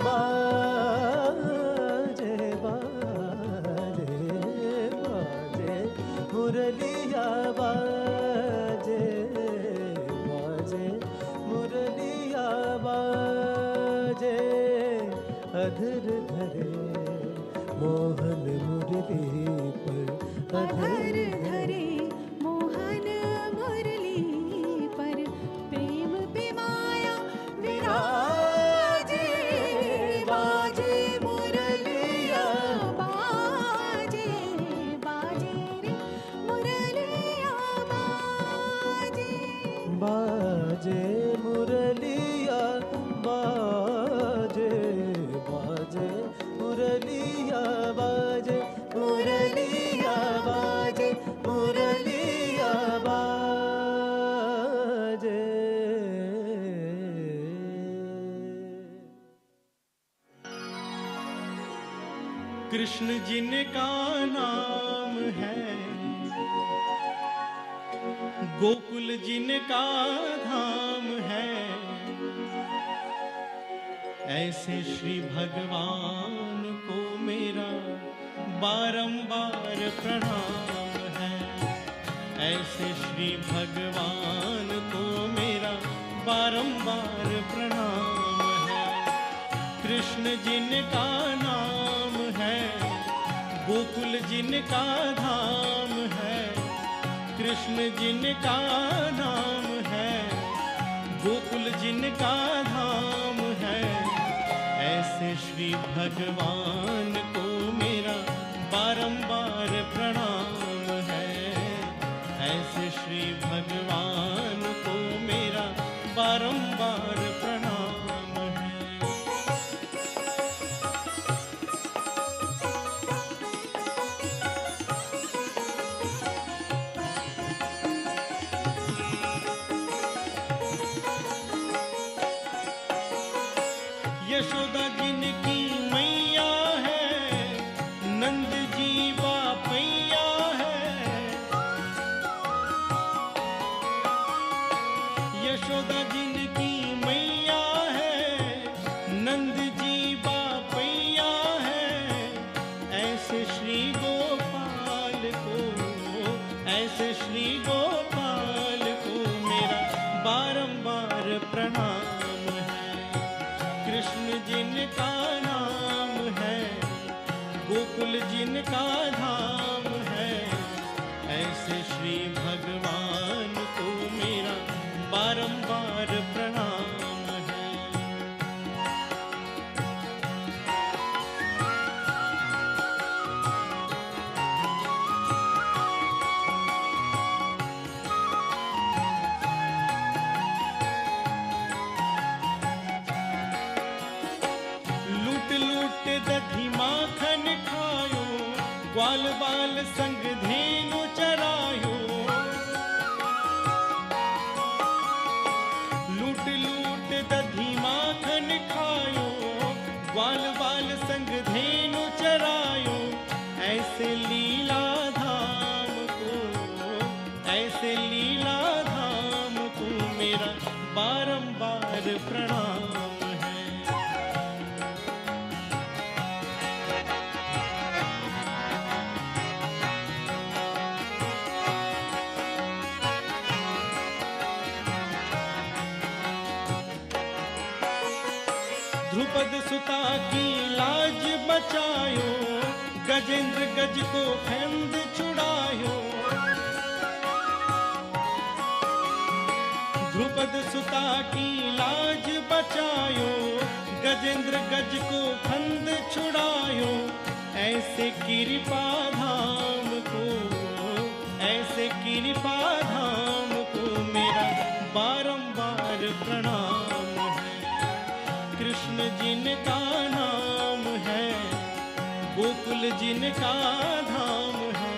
बाजे बाजे बाजे मुरलिया बाजे बाजे मुरलिया बाजे अधर धरे मोहन मुरली पर अधर धरे मोहन मुरली पर प्रेम पे माया विराजे बाजे मुरलिया बाजे बाजे रे मुरलिया बाजे बाजे मुरलिया बाजे बाजे मुरलिया बाजे मुरलिया बाजे मुरलिया बाजे। कृष्ण जिनका नाम है, गोकुल जिनका धाम है, ऐसे श्री भगवान को मेरा बारंबार प्रणाम है। ऐसे श्री भगवान को मेरा बारंबार प्रणाम है। कृष्ण जिनका नाम है, गोकुल जिनका धाम है, कृष्ण जिनका नाम है, गोकुल जिनका धाम है, ऐसे श्री भगवान को मेरा बारंबार प्रणाम है। ऐसे श्री भगवान को मेरा बारंबार प्रणाम है। यशोदा जिनकी मैया है, नंद जी बापैया है। यशोदा जिनकी मैया है, नंद जी बापैया है, ऐसे श्री गोपाल को, ऐसे श्री गोपाल को मेरा बारंबार प्रणाम है। कृष्ण जिनका नाम है, गोकुल जिनका धाम है, ऐसे श्री भगवान को मेरा बारंबार प्रणाम है। लूट लूट दधी माखन खायो, ग्वाल बाल संग धेनु चरायो। लूट लूट दधी माखन खायो, ग्वाल बाल संग धेनु चरायो। ऐसे लीला धाम को, ऐसे लीला धाम को मेरा बारंबार प्रणाम है। द्रुपद सुता की लाज बचायो, गजेंद्र गज को फंद छुड़ायो। द्रुपद सुता की लाज बचायो, गजेंद्र गज को फंद छुड़ायो। ऐसे कृपा धाम को, ऐसे कृपा धाम को मेरा बारंबार प्रणाम है। कृष्ण जिनका नाम है, गोकुल जिनका धाम है,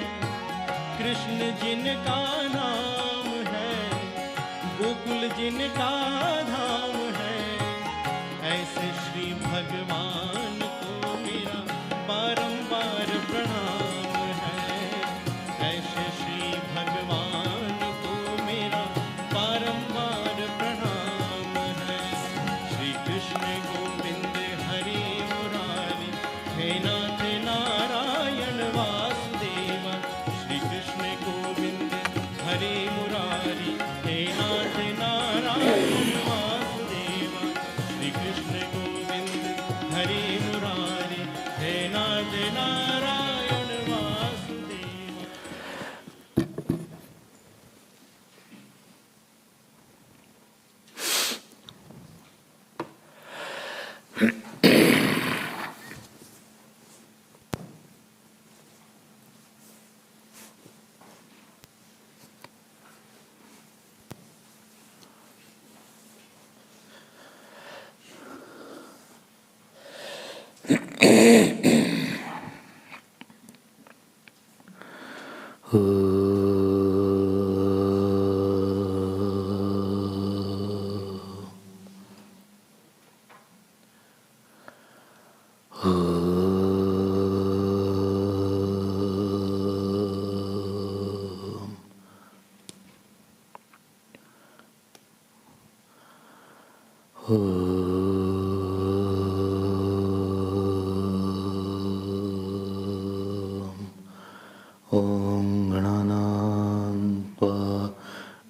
कृष्ण जिनका नाम है, गोकुल जिनका धाम है, ऐसे श्री भगवान को मेरा बारंबार प्रणाम है। ऐसे श्री भगवान को मेरा बारंबार प्रणाम है। श्री कृष्ण गोविंद हरि कृष्ण गोविंद हरि मुरारी, हे नाथ नारायण वासुदेव।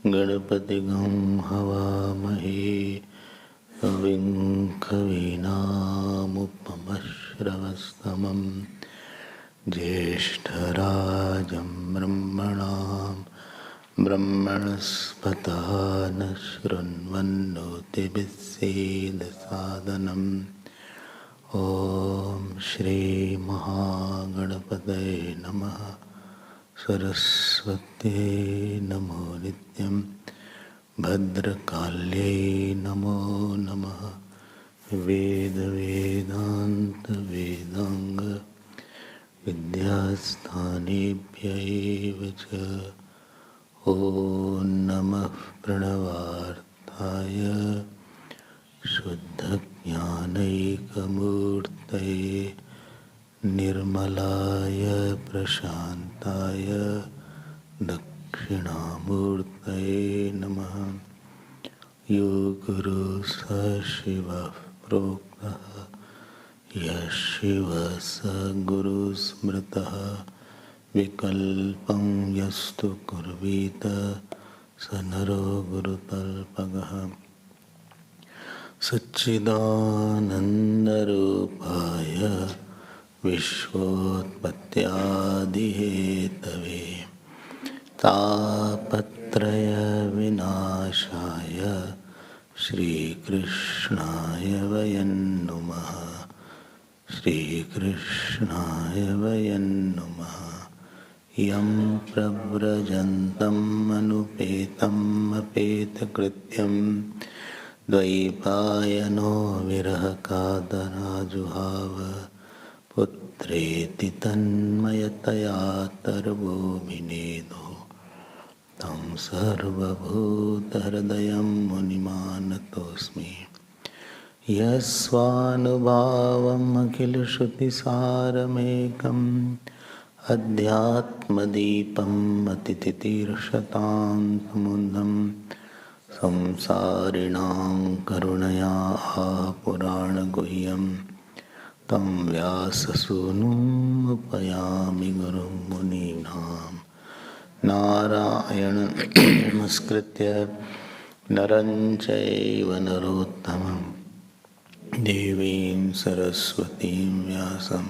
गणपतिगं हवामहे कविं कवीनामुपमश्रवस्तमं ज्येष्ठराजं ब्रह्मणां ब्रह्मणस्पतः न शृण्वन्नोतिभिस्सेदसादनम् ॐ श्रीमहागणपतये नमः। सरस्वत्यै नमो नित्यं, भद्रकाल्यै नमो नमः। वेदवेदान्तवेदाङ्ग विद्यास्थानेभ्यैव च ॐ नमः प्रणवार्थाय शुद्धज्ञानैकमूर्तये निर्मलाय प्रशान्ताय दक्षिणामूर्तये नमः। यो गुरु स शिवः प्रोक्तः, यः शिवः स गुरुस्मृतः, विकल्पं यस्तु कुर्वीत स नरो गुरुतल्पगः। सच्चिदानन्दरूपाय विश्वोत्पत्त्यादिहेतवे तापत्रयविनाशाय श्रीकृष्णाय वयं नुमः। श्रीकृष्णाय वयं नुमः। यं प्रव्रजन्तम् अनुपेतम् अपेतकृत्यं द्वैपायनो विरहकातराजुहाव पुत्रेति तन्मयतया तर्वोऽभिनेदो तं सर्वभूतहृदयं मुनिमानतोऽस्मि। यस्वानुभावम् अखिलश्रुतिसारमेकम् अध्यात्मदीपम् अतिथितीर्षतां समुद्रं संसारिणां करुणया पुराणगुह्यं तं व्याससूनुम् उपयामि गुरुं मुनीनां। नारायणं नमस्कृत्य नरं चैव नरोत्तमं देवीं सरस्वतीं व्यासं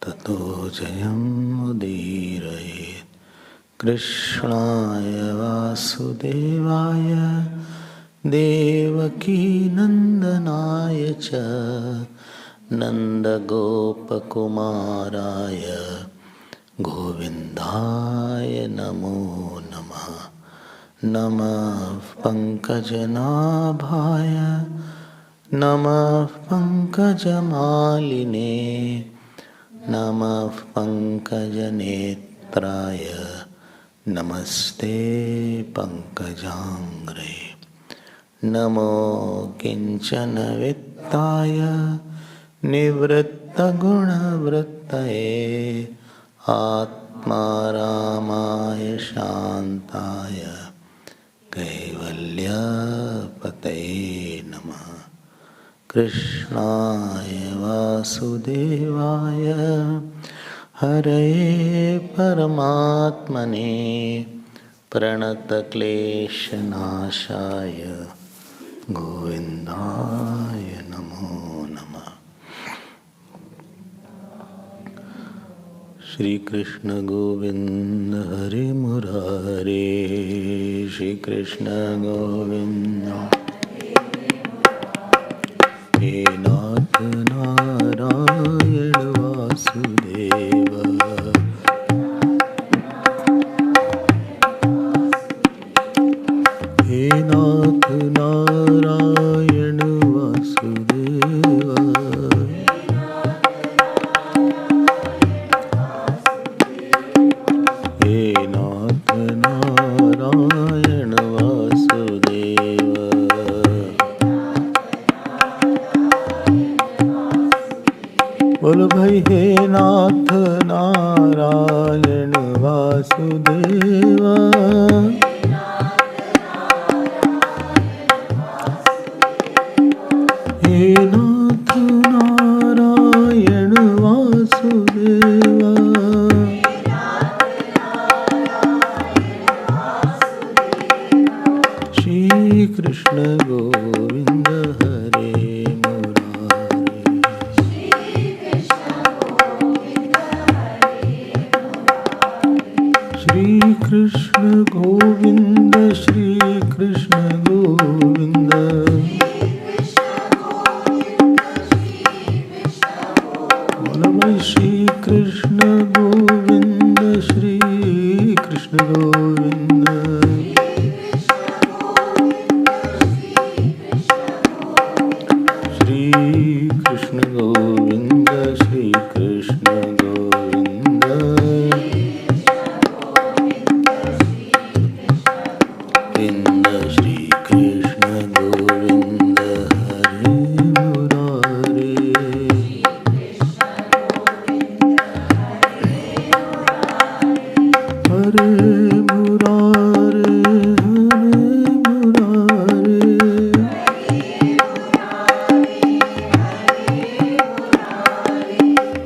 ततो जयमुदीरयेत्। कृष्णाय वासुदेवाय देवकीनन्दनाय च नन्दगोपकुमाराय गोविन्दाय नमो नमः। नमः पङ्कजनाभाय नमः पङ्कजमालिने नमः पङ्कजनेत्राय नमस्ते पङ्कजाङ्घ्रे। नमो किञ्चन वित्ताय निवृत्तगुणवृत्तये आत्मारामाय शान्ताय कैवल्यपतये नमः। कृष्णाय वासुदेवाय हरये परमात्मने प्रणतक्लेशनाशाय गोविन्दाय नमो श्री कृष्ण गोविंद हरे मुरारे, श्री कृष्ण गोविंद हे नाथ नारायण वासुदेव, हे नाथ नारायण वासुदेव, हे नाथ नारायण वासुदेव। बोलो भाई हे नाथ नारायण वासुदेव, हे नाथ नारायण वासुदेव। श्री कृष्ण गोविंद हरे मुरारे, श्री कृष्ण गोविंद, श्री कृष्ण गोविंद, बोलो भाई श्री कृष्ण गोविंद, श्री कृष्ण गोविंद, श्री कृष्ण गोविंद, श्री कृष्ण गोविंद, गोविंद श्री कृष्ण गोविंद हरे मुरारे, हरे मुरारे,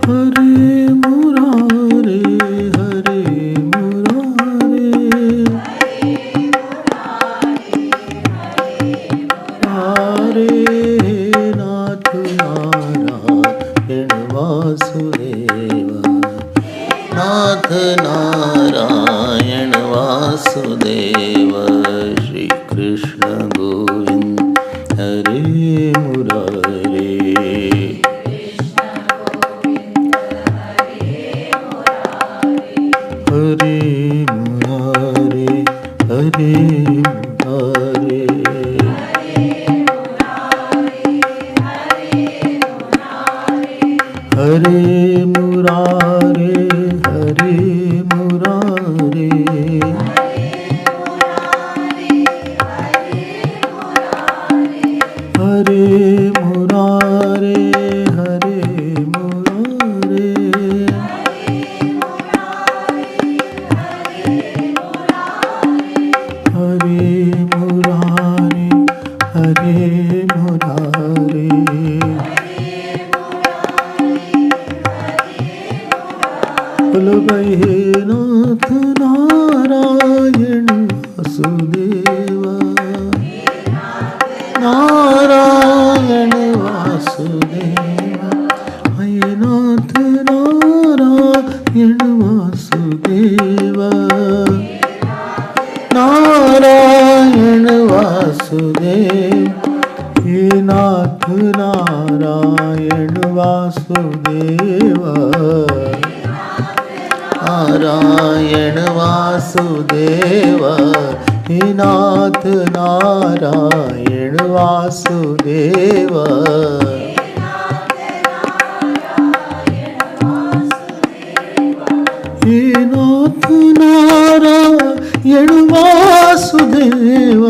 हरे मुरारे, हरे मुरारे, हरे नाथ नारायण वासुदेव, नाथ नारायण वासुदेव, श्री कृष्ण गोविंद हरे मुरारे, हरे मुरारे, हरे मुरारे, हरे मुरारे, हरे मुरारे, हरे मुरारे, हरे मुरारे, हरे मुरारे, हरे मुरारे। बोलो भाई हे नाथ नारायण वासुदेव, नारायण वासुदेव, हे नाथ नारायण वासुदेव, नारायण वासुदेव, हे नाथ नारायण वासुदेव, नारायण वासुदेव, हे नाथ नारायण वासुदेव, हे नाथ नारायण वासुदेव,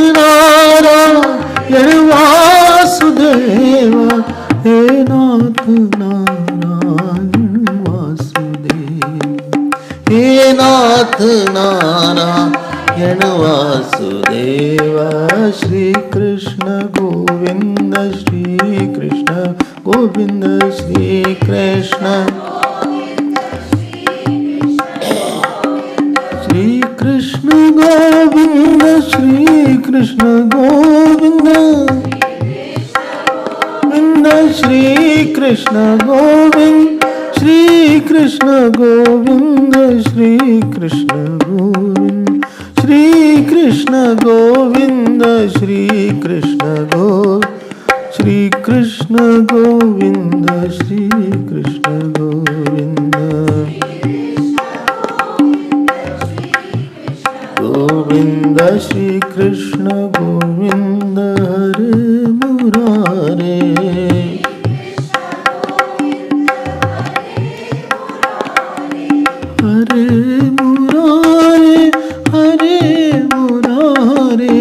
नारायण वासुदेव, हे नाथ नारायण वासुदेव, हे नाथ Narayan Vasudev, Shri Krishna Govind, Shri Krishna Govind, Shri Krishna, Shri Krishna Govind, Shri Krishna Govind, Govind Shri Krishna Govind, Shri Krishna Govinda, Shri Krishna Govinda, Shri Krishna Govinda, Shri Krishna Govinda, Shri Krishna Govinda, Shri Krishna Govinda, Govinda Shri Krishna Govinda, Hare Murare. Hare Murare, Hare Murare,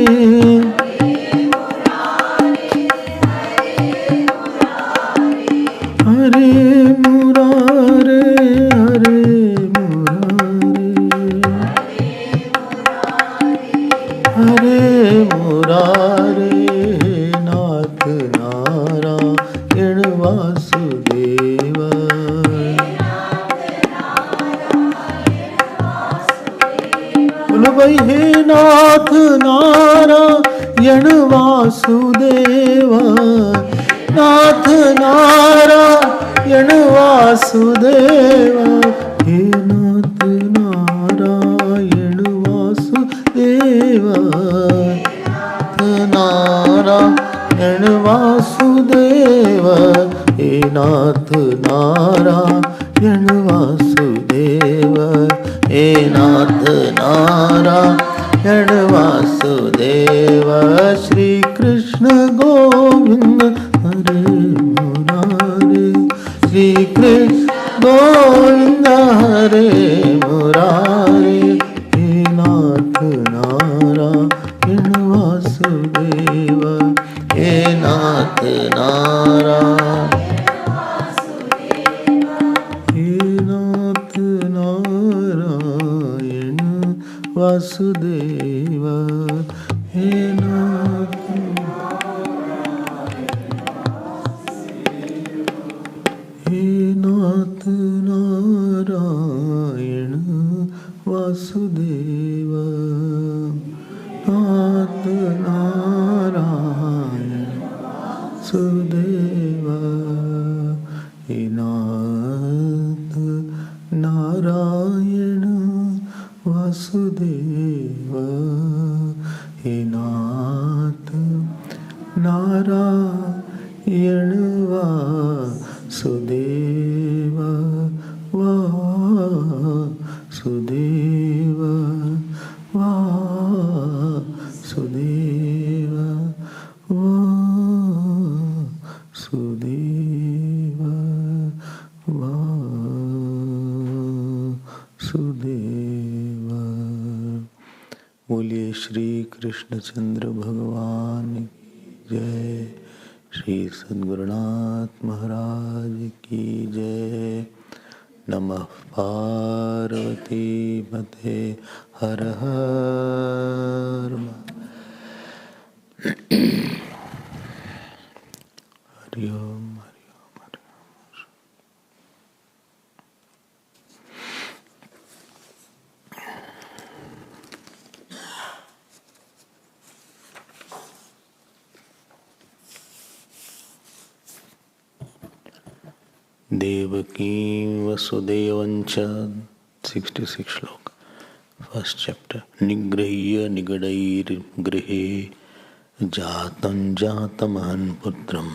Hare Murare, Hare Murare, Hare Murare, Nath Narayana Vasudeva. बोलो भाई हे नाथ नारायण वासुदेवा, नाथ नारायण वासुदेवा, हे नाथ नारायण वासुदेवा, नारायण वासुदेवा, हे नाथ नारायण वासुदेवा, हे नाथ नारायण वासुदेवा, श्री कृष्ण गोविंद हरे मुरारे, श्री कृष्ण गोविंद हरे मुरारे, हे नाथ नारायण वासुदेवा, हे नाथ नारायण, हे नाथ नारायण वासुदेवा, हे नाथ, हे नाथ नारायण वासुदेवा, नाथ नारायण वासुदेवा, हे नाथ नारायण वासुदेवा, हे नाथ नारायण वासुदेवा, वासुदेवा, वासुदेवा, वासुदेवा, वासुदेवा। बोलिए श्री कृष्णचंद्र भगवान की जय, श्री सद्गुरुनाथ महाराज की जय। नमः पार्वती पते, हर हर हरि ओम। देवकी वसुदेवंच 66 श्लोक, फर्स्ट चैप्टर। निगृह्य निगडैर्गृहे जातं जातमहन् पुत्रं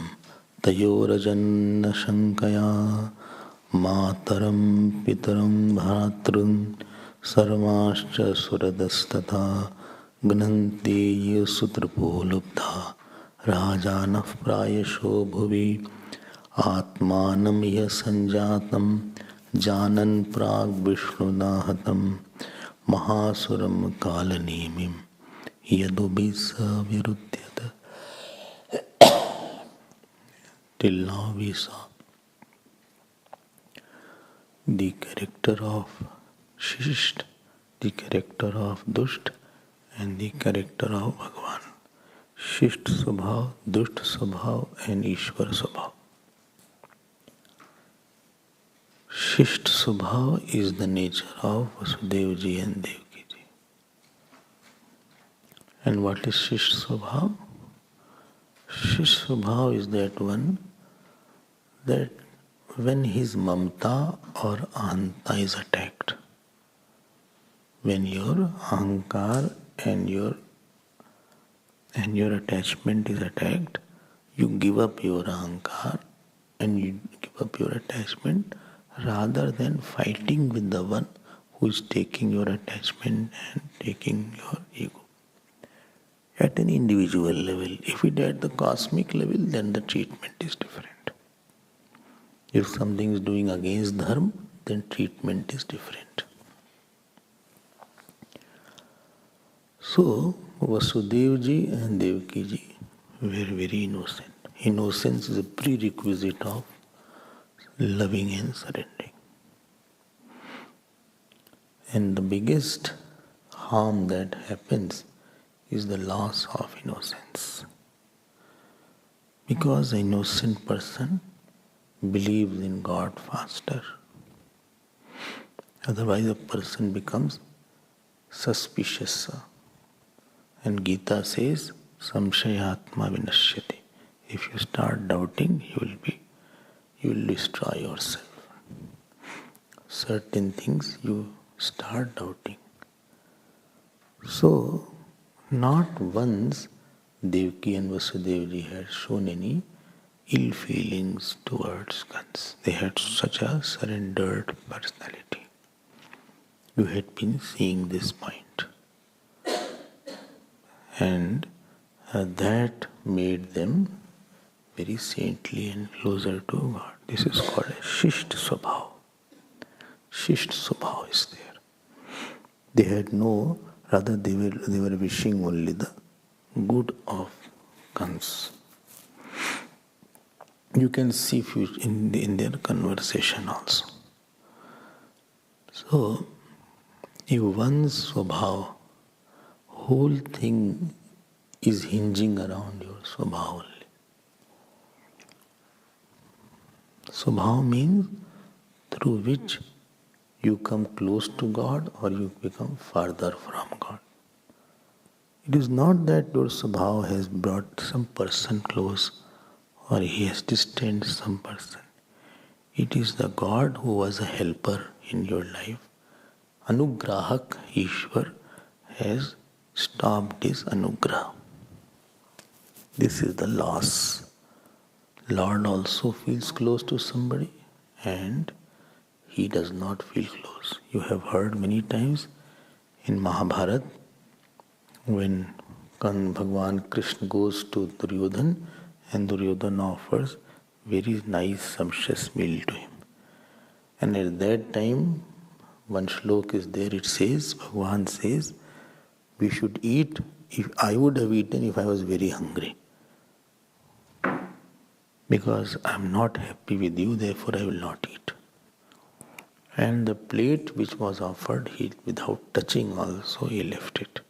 तयोरजन्न शङ्कया, मातरं पितरं भ्रातॄन् सर्वांश्च सुहृदस्तथा, घ्नन्ति ये सुतृपो लुब्धा राजानः प्रायशो भुवि, आत्मानं यः संजातं जानन् प्राग्विष्णुना हतं, महासुरं कालनेमिं यदुभिः स विरुध्यत। Till now we saw the character of Shist, the character of Dusht, and the character of Bhagavan. Shist Swabhav, Dusht Swabhav, and Ishwar Swabhav. Shist Swabhav is the nature of Vasudevji and Devaki. And what is Shist Swabhav? Shist Swabhav is that one that when his mamta or ahanta is attacked, when your ahankar and your attachment is attacked, you give up your ahankar and you give up your attachment rather than fighting with the one who is taking your attachment and taking your ego. At an individual level, if it at the cosmic level, then the treatment is different. If something is doing against dharma, then treatment is different. So, Vasudevji and Devakiji were very innocent. Innocence is a prerequisite of loving and surrendering. And the biggest harm that happens is the loss of innocence. Because an innocent person believes in God faster. Otherwise, a person becomes suspicious. And Gita says, Samshayatma vinashyati. If you start doubting, you will destroy yourself. Certain things you start doubting. So, not once Devaki and Vasudevji had shown any ill feelings towards Kans. They had such a surrendered personality. You had been seeing this point. And that made them very saintly and closer to God. This is called a Shisht Swabhav. Shisht Swabhav is there. They had no, rather they were wishing only the good of Kans. You can see in their conversation also. So, if one's Swabhav, whole thing is hinging around your Swabhav only. Swabhav means through which you come close to God or you become farther from God. It is not that your Swabhav has brought some person close or he has distanced some person. It is the God who was a helper in your life. Anugrahak Ishwar has stopped his anugrah. This is the loss. Lord also feels close to somebody and he does not feel close. You have heard many times in Mahabharata when Bhagavan Krishna goes to Duryodhana and Duryodhana offers very nice sumptuous meal to him. And at that time, one shlok is there, it says, Bhagavan says, we should eat, if I would have eaten if I was very hungry. Because I am not happy with you, therefore I will not eat. And the plate which was offered, he without touching also, he left it.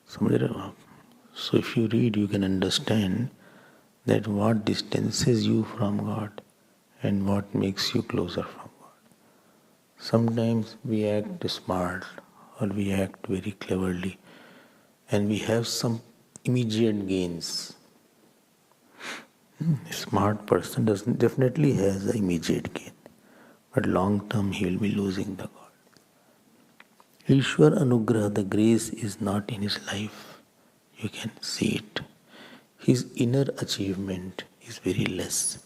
So if you read, you can understand that what distances you from God and what makes you closer from God. Sometimes we act smart or we act very cleverly and we have some immediate gains. A smart person definitely has an immediate gain, but long term he will be losing the God. Ishwar Anugrah, the grace is not in his life. You can see it. His inner achievement is very less.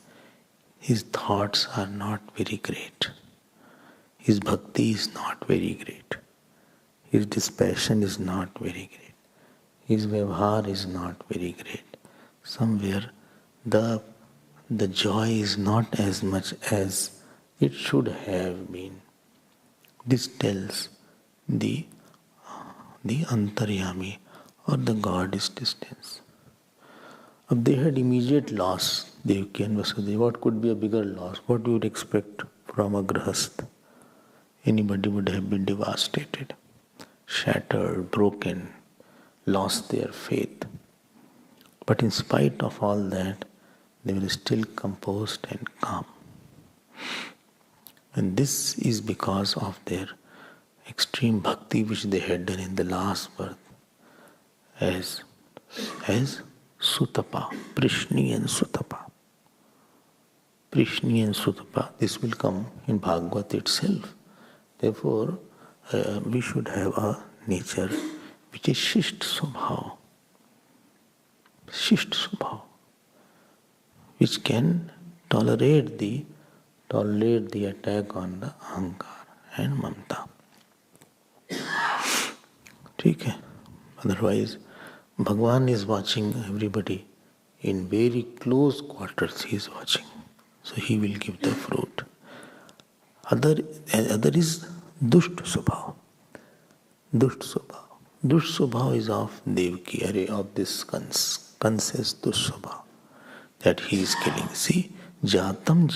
His thoughts are not very great. His bhakti is not very great. His dispassion is not very great. His vyavhar is not very great. Somewhere the joy is not as much as it should have been. This tells the Antaryami or the God is distance. If they had immediate loss, Devaki and Vasudeva, what could be a bigger loss? What you would expect from a grahastha? Anybody would have been devastated, shattered, broken, lost their faith. But in spite of all that, they were still composed and calm. And this is because of their extreme bhakti which they had done in the last birth as Sutapa, Prishni and Sutapa. Prishni and Sutapa. This will come in Bhagavat itself. Therefore, we should have a nature which is Shisht Swabhav. Shisht Swabhav, which can tolerate the attack on the Ahankar and Mamta. ठीक है? Otherwise, Bhagavan is watching everybody in very close quarters. He is watching, so he will give the fruit. Other is Dusht Swabhav. Dusht Swabhav. Dusht Swabhav is of Devaki, of this Kans. Kans is Dusht Swabhav, that he is killing. See, Jatam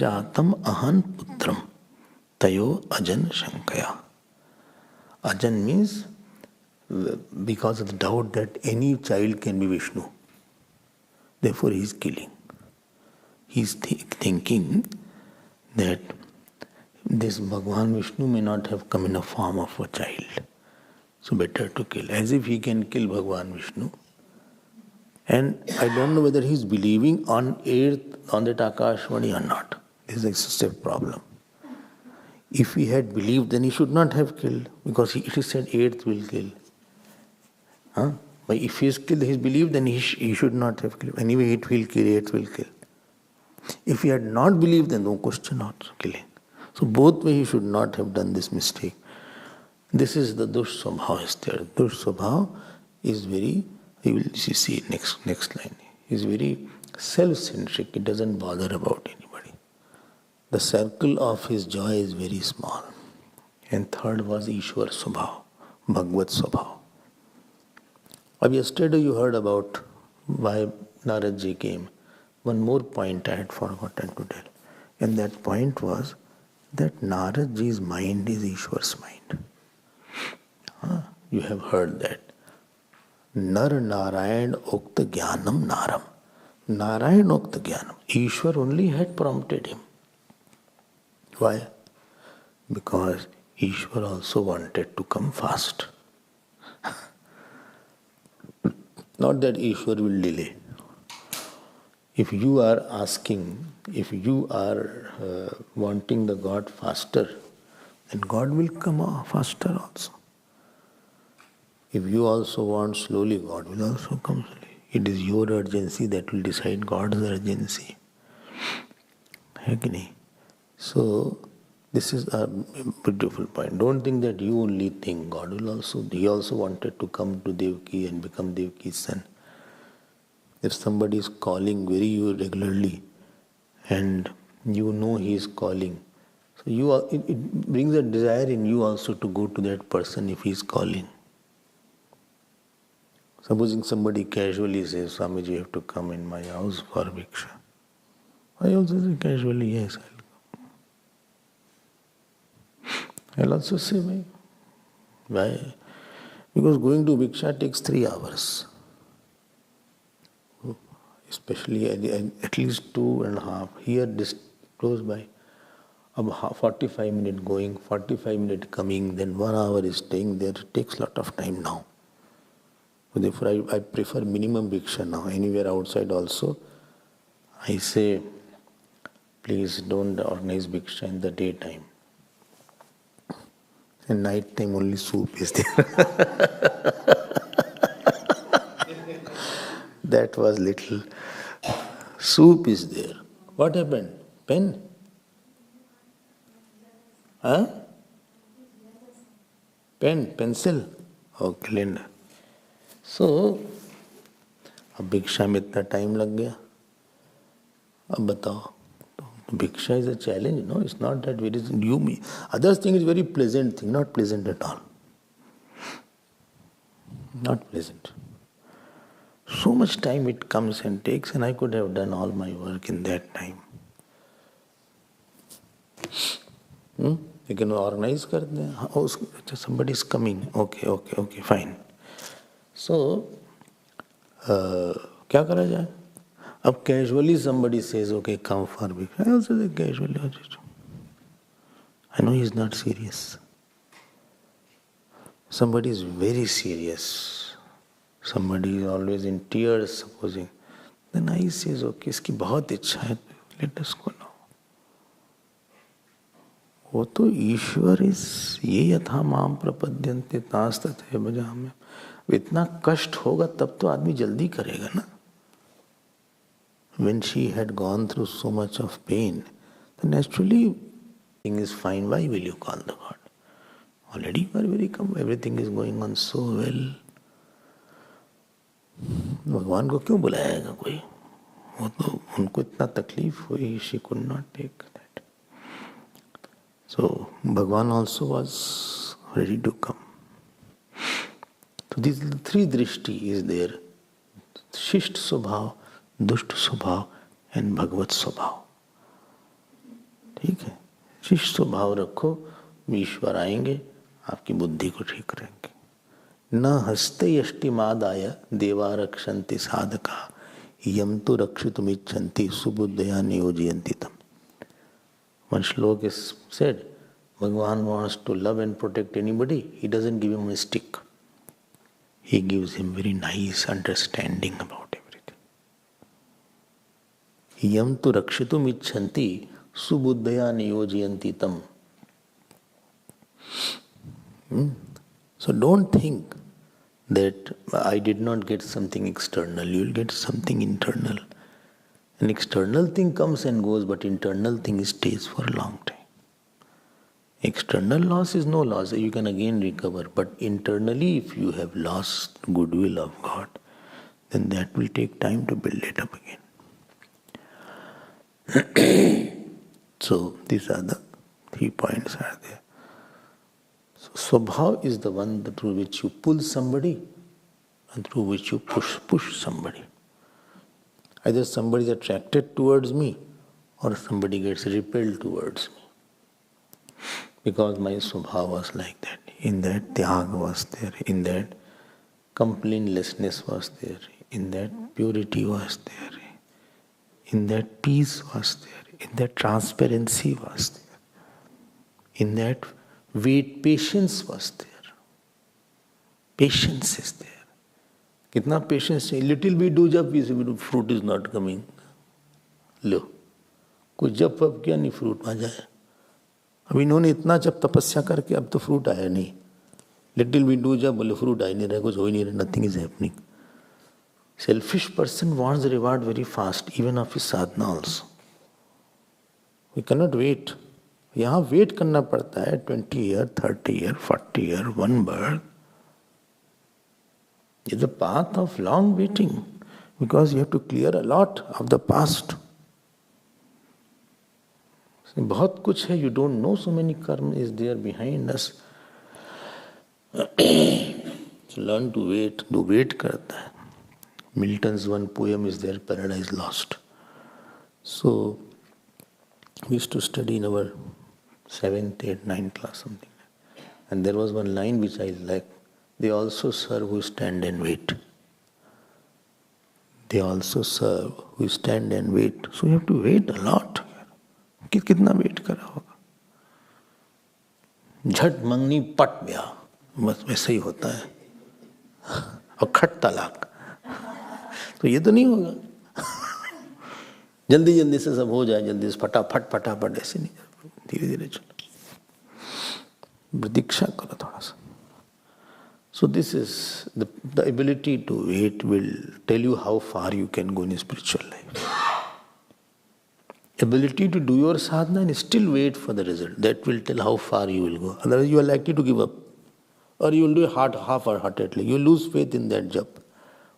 Ahan Putram Tayo Ajan Shankaya. Ajan means because of the doubt that any child can be Vishnu. Therefore he is killing. He is thinking that this Bhagavan Vishnu may not have come in a form of a child. So better to kill. As if he can kill Bhagavan Vishnu. And I don't know whether he is believing on that Akashvani or not. This is a problem. If he had believed, then he should not have killed, because it is said earth will kill. But if he is killed, he is believed, then he should not have killed. Anyway, it will kill, earth will kill. If he had not believed, then no question of killing. So both way he should not have done this mistake. This is the Dush Swabhav is there. Dush Swabhav is very, you will see next line, is very self-centric. It doesn't bother about anybody. The circle of his joy is very small. And third was Ishwar Swabhav, Bhagavat Swabhav. Yesterday you heard about why Naradji came. One more point I had forgotten to tell. And that point was that Naradji's mind is Ishwar's mind. You have heard that. Nar Narayan Okta Jnanam Naram. Narayan Okta Jnanam. Ishwar only had prompted him. Why? Because Ishwar also wanted to come fast. Not that Ishwar will delay. If you are asking, if you are wanting the God faster, then God will come faster also. If you also want slowly, God will also come slowly. It is your urgency that will decide God's urgency. है कि नहीं? So, this is a beautiful point. Don't think that you only think. God will also, he also wanted to come to Devaki and become Devaki's son. If somebody is calling very regularly and you know he is calling, so it brings a desire in you also to go to that person if he is calling. Supposing somebody casually says, Swamiji, you have to come in my house for Bhiksha. I also say casually, yes, I'll come. I'll also say, why? Because going to Bhiksha takes 3 hours. Especially at least 2.5. Here, this close by. 45 minutes going, 45 minutes coming, then 1 hour is staying there. It takes a lot of time now. So therefore, I prefer minimum Bhiksha now. Anywhere outside also, I say, please don't organize Bhiksha in the daytime. In night time only soup is there. That was little. Soup is there. What happened? Pen? Huh? Pen, pencil? Oh, calendar. So, अब भिक्षा में इतना time लग गया. अब बताओ. Bhiksha is a challenge, no? It's not that it is you. Others think it's very pleasant thing, not pleasant at all. Not pleasant. So much time it comes and takes, and I could have done all my work in that time. You can organize कर दें. Oh, somebody is coming. Okay, fine. So, क्या करा जाए? अब casually somebody says, okay, come for Bhiksha. I also say casually. I know he is not serious. Somebody is very serious. Somebody is always in tears, supposing. Then I says, okay, इसकी बहुत इच्छा है. Let us go now. वो तो ईश्वर इस ये यथा माम प्रपद्यन्ते तास्तथे भजाम्यहम्। इतना कष्ट होगा तब तो आदमी जल्दी करेगा ना। When she had gone through so much of pain, then naturally everything is fine. Why will you call the God? Already you are very come, everything is going on so well. भगवान को क्यों बुलाएगा कोई? वो तो उनको इतना तकलीफ हुई, she could not take that. So Bhagwan also was ready to come. So these three drishti is there: शिष्ट स्वभाव, दुष्ट स्वभाव एंड भगवत स्वभाव। ठीक है, शिष्ट स्वभाव रखो, ईश्वर आएंगे, आपकी बुद्धि को ठीक करेंगे। न हस्ते यष्टिमादाय देवा रक्षन्ति साधका यम तो रक्षितुमिच्छन्ति सुबुद्धया नियोजयन्ति तम। One श्लोक is said, Bhagavan wants to love and protect anybody, he doesn't give him a stick. He gives him very nice understanding about everything. Yam tu rakshitum icchanti subuddhaya niyojayanti tam. So don't think that I did not get something external. You will get something internal. An external thing comes and goes, but internal thing stays for a long time. External loss is no loss, you can again recover. But internally, if you have lost goodwill of God, then that will take time to build it up again. So these are the 3 points are there. So Swabhav is the one through which you pull somebody and through which you push somebody. Either somebody is attracted towards me or somebody gets repelled towards me. Because my Swabhav was like that. In that Tyag was there, in that complaintlessness was there, in that purity was there, in that peace was there, in that transparency was there, in that patience was there. Patience is there. Kitna patience है? Little bit do jab fruit is not coming. लो, कुछ जब फब किया नहीं fruit आ जाए। अब इन्होंने इतना जब तपस्या करके अब तो फ्रूट आया नहीं। लिटिल वी डू जब बोले फ्रूट आ ही नहीं रहा, कुछ हो ही नहीं रहा, nothing is happening. Selfish person wants the reward very fast, even of his sadhana also. We can not wait. यहाँ वेट करना पड़ता है 20 year, 30 year, 40 year, 1 birth. It's the path of long waiting because you have to clear a lot of the past. बहुत कुछ है, you don't know, so many karma is there behind us. Learn to wait, though wait करता है। Milton's one poem is there, Paradise Lost. So we used to study in our 7th, 8th, 9th class something, and there was one line which I like. They also serve who stand and wait. They also serve who stand and wait. So you have to wait a lot. कितना wait करा होगा? झट मंगनी पट ब्याह, बस वैसे ही होता है। और खट तलाक, तो ये तो नहीं होगा। जल्दी जल्दी से सब हो जाए, जल्दी से फटाफट फटाफट, ऐसे नहीं, धीरे धीरे चलो, प्रतीक्षा करो थोड़ा सा। So this is the ability to wait will tell you how far you can go in spiritual life. Ability to do your sadhana and still wait for the result, that will tell how far you will go. Otherwise you are likely to give up, or you will do it half-heartedly. You lose faith in that jap.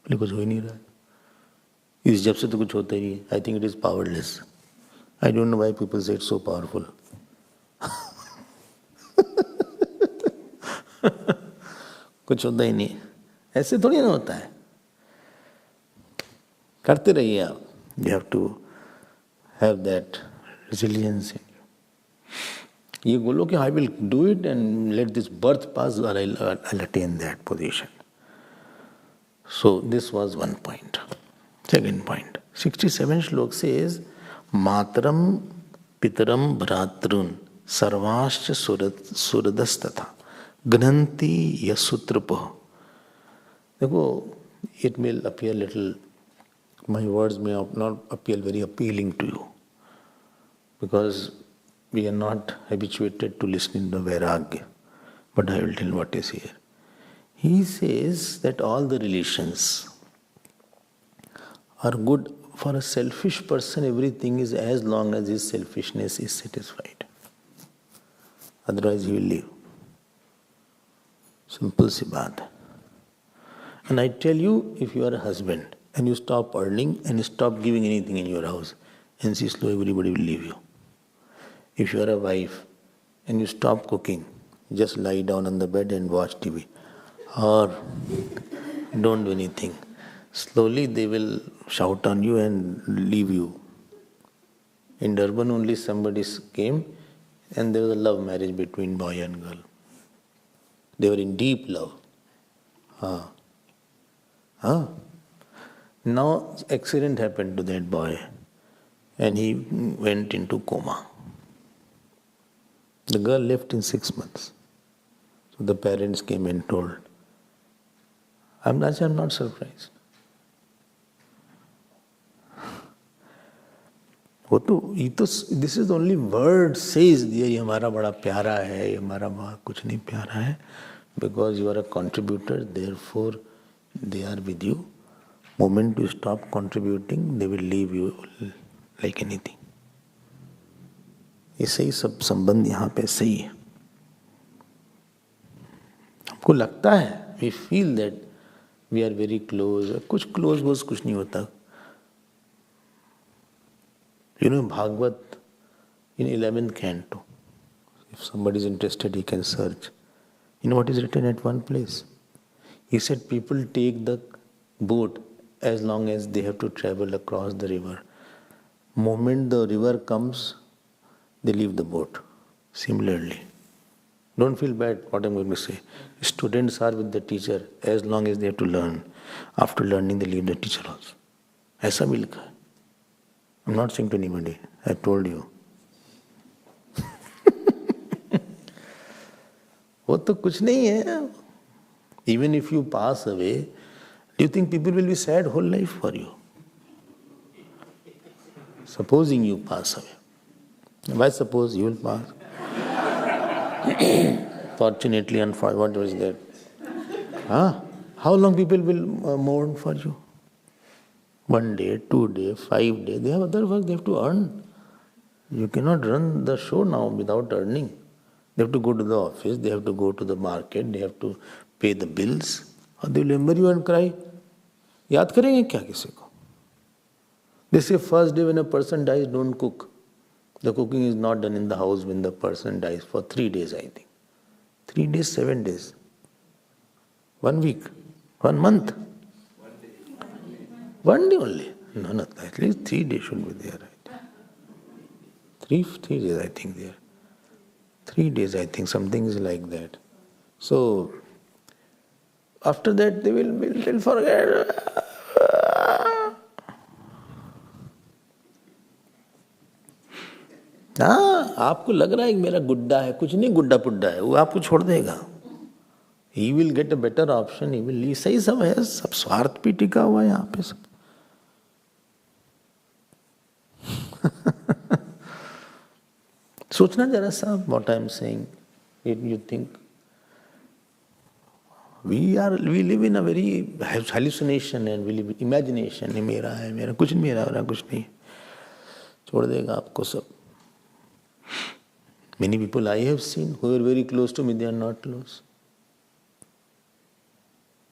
बोले कुछ हो ही नहीं रहा, इस जप से तो कुछ होता ही नहीं। I think it is powerless. I don't know why people say it's so powerful. कुछ होता ही नहीं, ऐसे थोड़ी ना होता है। करते रहिए आप। You have to have that resilience in you. ये बोलो कि I will do it and let this birth pass, or I'll attain that position. So this was one point. Second point, 67 श्लोक says, मातरम पितरम भ्रातृन सर्वाश्च सुरदस्तथा घ्नन्ति यसूत्रपो। देखो, it may appear little, my words may not appear very appealing to you, because we are not habituated to listening to Vairagya, but I will tell what is here. He says that all the relations are good for a selfish person. Everything is as long as his selfishness is satisfied. Otherwise he will leave. Simple si baat hai. And I tell you, if you are a husband and you stop earning and you stop giving anything in your house, and see slow everybody will leave you. If you are a wife and you stop cooking, just lie down on the bed and watch TV. Or don't do anything. Slowly they will shout on you and leave you. In Durban only somebody came and there was a love marriage between boy and girl. They were in deep love. Now accident happened to that boy and he went into coma. The girl left in 6 months. So the parents came and told. I'm not surprised. This is the only word says there, ये हमारा बड़ा प्यारा है, ये हमारा बहुत कुछ नहीं प्यारा है, because you are a contributor, therefore they are with you. Moment you stop contributing, they will leave you like anything. ऐसे ही सब संबंध यहाँ पे सही है. हमको लगता है, we feel that we are very close. कुछ close was कुछ नहीं होता. You know Bhagavat in 11th Canto. If somebody is interested, he can search. You know what is written at one place? He said people take the boat as long as they have to travel across the river. Moment the river comes, they leave the boat. Similarly, don't feel bad what I'm going to say. Students are with the teacher as long as they have to learn. After learning, they leave the teacher also. ऐसा भी लिखा है. I'm not saying to anybody. I told you. वो तो कुछ नहीं है. Even if you pass away, do you think people will be sad whole life for you? Supposing you pass away. Why suppose you will pass? Fortunately, unfortunately, what is that? How long people will mourn for you? 1 day, 2 days, 5 days. They have other work, they have to earn. You cannot run the show now without earning. They have to go to the office, they have to go to the market, they have to pay the bills. Or they will remember you and cry. याद करेंगे क्या किसी को? They say first day when a person dies, don't cook. The cooking is not done in the house when the person dies for 3 days, I think. 3 days, 7 days. 1 week, 1 month. 1 day only. No, not at least 3 days should be there. Right? 3 days, I think there. 3 days, I think, something is like that. So, after that, they will forget. आपको लग रहा है कि मेरा गुड्डा है, कुछ नहीं गुड्डा पुड्डा है, वो आपको छोड़ देगा. He will get a better option, he will leave. सही सब है, सब स्वार्थ पे टिका हुआ है यहाँ पे सब. सोचना जरा सा, what I am saying. You think we live in a very hallucination and we live in imagination. ये मेरा है, मेरा कुछ नहीं, मेरा हो रहा कुछ नहीं. छोड़ देगा आपको सब. Many people I have seen who are very close to me, they are not close.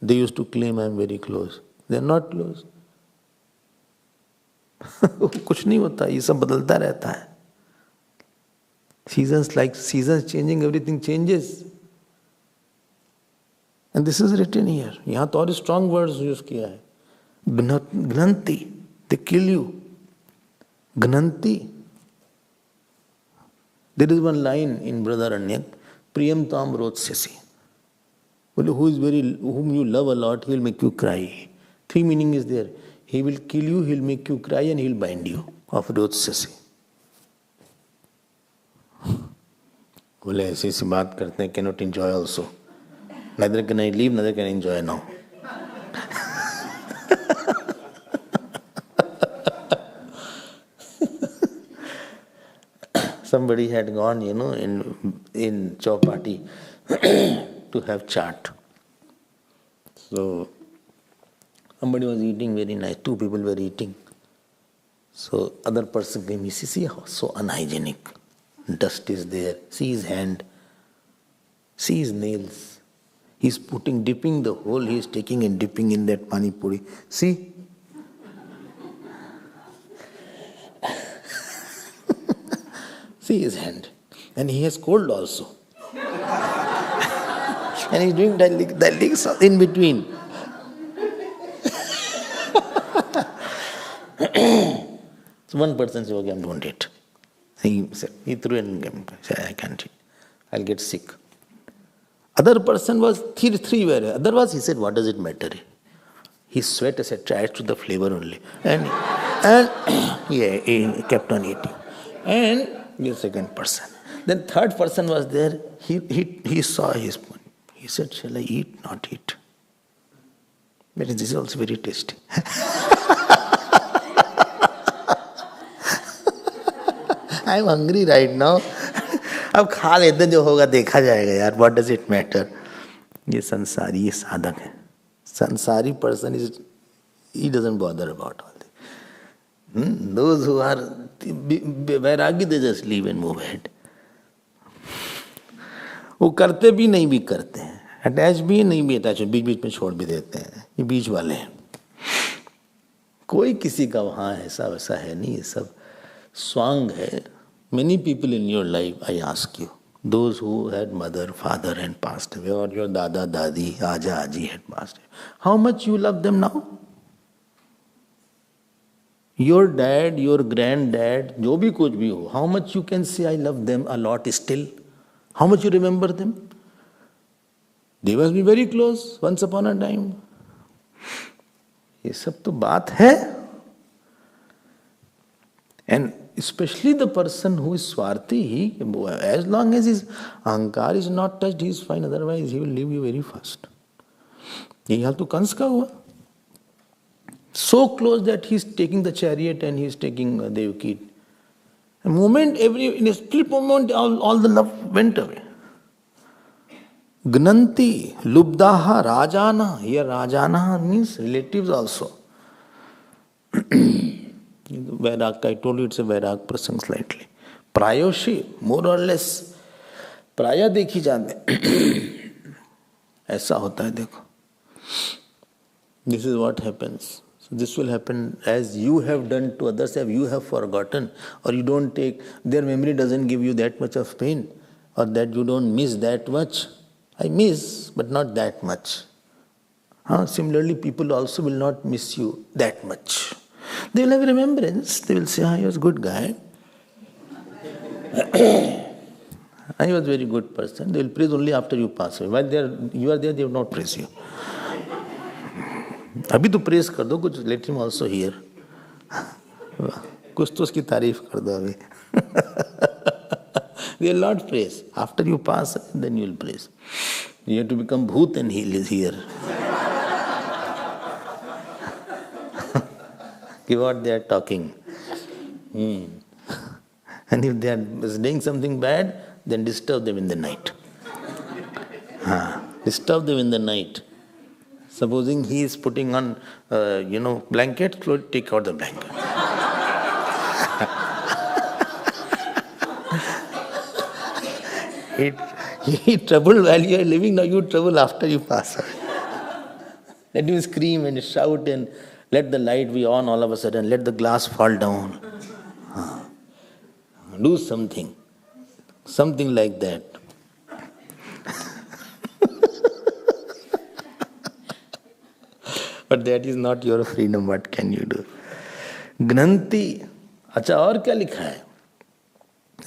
They used to claim I am very close. They are not close. कुछ नहीं होता, ये सब बदलता रहता है. Seasons changing, everything changes. And this is written here. यहाँ तो और strong words use किया है. Gnanti, they kill you. Gnanti. There is one line in Brother Anyak, Priyam Tam Rotsyasi. Whom you love a lot, he will make you cry. 3 meaning is there. He will kill you, he will make you cry, and he will bind you. Of Rotsyasi. बोले ऐसी ऐसी बात करते हैं, cannot enjoy also. Neither can I leave, neither can I enjoy now. Somebody had gone, in chowpatty to have chaat. So somebody was eating very nice. 2 people were eating. So other person came. He said, see how so unhygienic. Dust is there. See his hand. See his nails. He's dipping the whole. He's taking and dipping in that pani puri. See. See his hand. And he has cold also. And he's doing that in between. So one person said, okay, I don't eat. He threw and said, I can't eat. I'll get sick. Other person was, three were. Otherwise, he said, what does it matter? His sweat, etc., adds to the flavor only. And he kept on eating. And the second person. Then third person was there. He saw his spoon. He said, shall I eat, not eat? But this is also very tasty. I'm hungry right now. अब खा लेते जो होगा देखा जाएगा यार. What does it matter? ये संसारी, ये साधक है. Sansari person he doesn't bother about all this. Those who are vairagi, they just leave and move ahead. वो करते भी नहीं भी करते हैं, अटैच भी नहीं भी अटैच, बीच बीच में छोड़ भी देते हैं. ये बीच वाले हैं. कोई किसी का वहाँ ऐसा वैसा है नहीं. ये सब स्वांग है. Many people in your life, I ask you, those who had mother, father and passed away, or your dada, dadi, aja, aji had passed away, how much you love them now? Your dad, your granddad, जो भी कुछ भी हो, how much you can say I love them a lot still? How much you remember them? They must be very close once upon a time. ये सब तो बात है. And especially the person who is swarthi, as long as his ahankar is not touched, he is fine. Otherwise, he will leave you very fast. यही हाल तो कंस का हुआ. So close that he is taking the chariot and he is taking Devaki. A moment, in a split moment, all the love went away. Gnanti, Lubdaha, Rajana. Here Rajana means relatives also. Vairag, I told you it's a Vairag prasang slightly. Prayoshi, more or less. Praya देखी जाते. ऐसा होता है देखो. This is what happens. So this will happen as you have done to others, if you have forgotten, or you don't take, their memory doesn't give you that much of pain, or that you don't miss that much. I miss, but not that much. Similarly, people also will not miss you that much. They will have remembrance. They will say, he was a good guy. He was a very good person. They will praise only after you pass away. While you are there, they will not praise you. अभी तो press कर दो कुछ, let him also hear. कुछ तो उसकी तारीफ कर दो अभी. They will not praise. After you pass, then you will praise. You have to become bhoot and he is here. What they are talking. And if they are doing something bad, then disturb them in the night. Disturb them in the night. Supposing he is putting on, blanket, take out the blanket. He trouble while you are living, now you trouble after you pass away. Let him scream and shout and let the light be on all of a sudden. Let the glass fall down. Do something. Something like that. But that is not your freedom. What can you do? Gnanti. अच्छा और क्या लिखा है?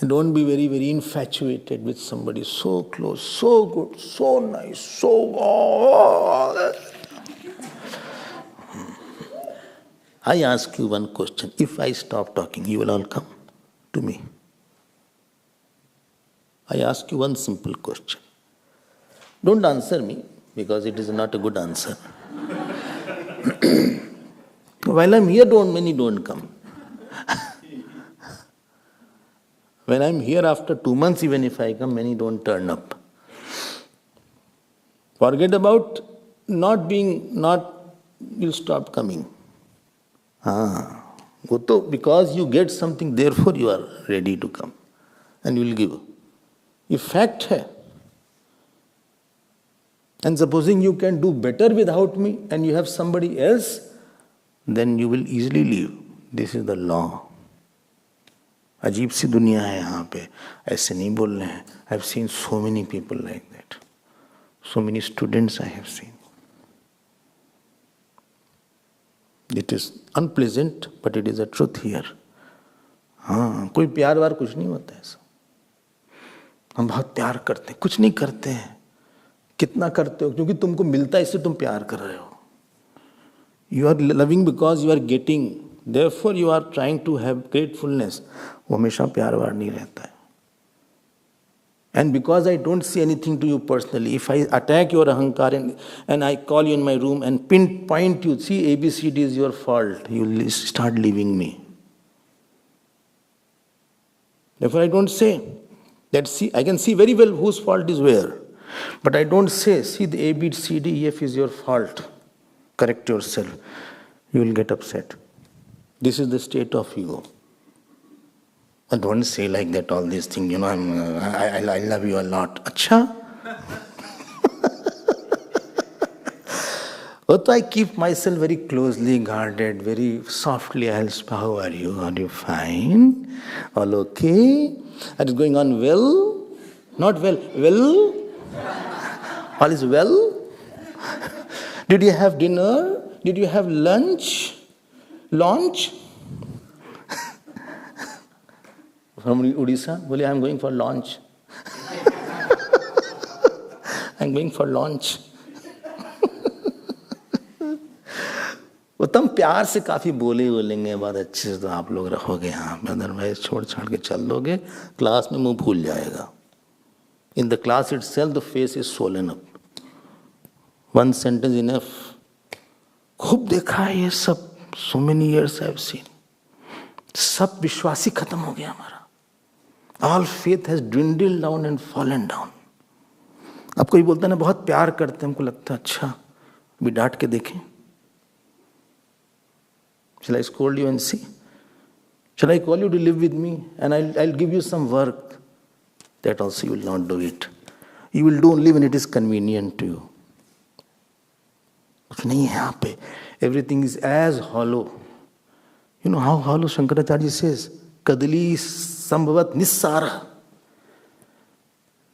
Don't be very, very infatuated with somebody so close, so good, so nice, so... I ask you one question. If I stop talking, you will all come to me. I ask you one simple question. Don't answer me, because it is not a good answer. While I'm here, many don't come. When I'm here after 2 months, even if I come, many don't turn up. Forget about you'll stop coming. Because you get something, therefore you are ready to come. And you will give. ये fact है. And supposing you can do better without me and you have somebody else, then you will easily leave. This is the law. अजीब सी दुनिया है यहाँ पे. ऐसे नहीं बोल रहे हैं. I have seen so many people like that. So many students I have seen. It is unpleasant, but it is a truth here. हाँ, कोई प्यार वार कुछ नहीं होता ऐसा. हम बहुत प्यार करते हैं, कुछ नहीं करते हैं. कितना करते हो? क्योंकि तुमको मिलता है इससे तुम प्यार कर रहे हो. You are loving because you are getting. Therefore you are trying to have gratefulness. वो हमेशा प्यार वार नहीं रहता है. And because I don't see anything to you personally, if I attack your ahankar and I call you in my room and pinpoint you, see ABCD is your fault, you will start leaving me. Therefore I don't say that, see, I can see very well whose fault is where. But I don't say, see the A, B, C, D, E, F is your fault. Correct yourself. You will get upset. This is the state of ego. I don't say like that all these things, I love you a lot. Acha? So I keep myself very closely guarded, very softly. I'll say, how are you? Are you fine? All okay? Are you going on well? Not well. Well? All is well? Did you have dinner? Did you have lunch? Launch? From Odisha, बोले I'm going for launch. I'm going for launch. वो तुम प्यार से काफी बोलेंगे बहुत अच्छे से तो आप लोग रहोगे यहाँ पे. अदरवाइज छोड़ छाड़ के चल दोगे, क्लास में मुंह भूल जाएगा. In the class itself, the face is swollen up. One sentence enough. खूब देखा है ये सब. So many years I have seen. सब विश्वासी खत्म हो गया हमारा. All faith has dwindled down and fallen down. अब कोई बोलता है ना बहुत प्यार करते हैं, हमको लगता है अच्छा भी डांट के देखें. Shall I scold you and see? Shall I call you to live with me and I'll give you some work? That also you will not do it. You will do only when it is convenient to you. कुछ नहीं है यहाँ पे. Everything is as hollow. You know how hollow Shankaracharya says? Kadali sambhavat nissara.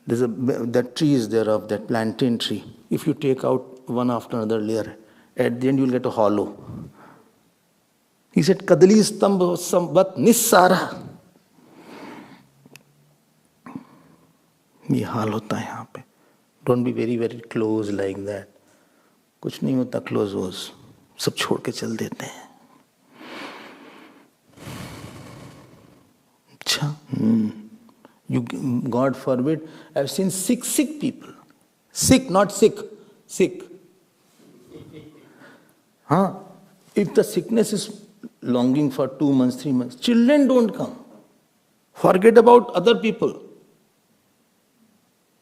That tree is there of that plantain tree. If you take out one after another layer, at the end you will get a hollow. He said, Kadali sambhavat nissara. ये हाल होता है यहाँ पे. Don't be very, very close like that. कुछ नहीं होता close was. सब छोड़ के चल देते हैं. अच्छा, you, God forbid, I've seen sick people. Sick, not sick. Sick. If the sickness is longing for 2 months, 3 months, children don't come. Forget about other people.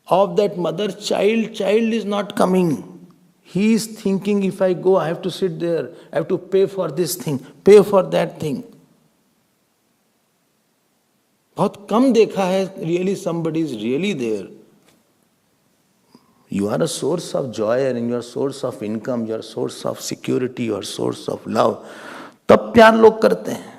Of that mother, child is not coming. He is thinking, if I go, I have to sit there. I have to pay for this thing, pay for that thing. बहुत कम देखा है, really somebody is really there. You are a source of joy and you are a source of income, you are a source of security, you are a source of love. तब प्यार लोग करते हैं.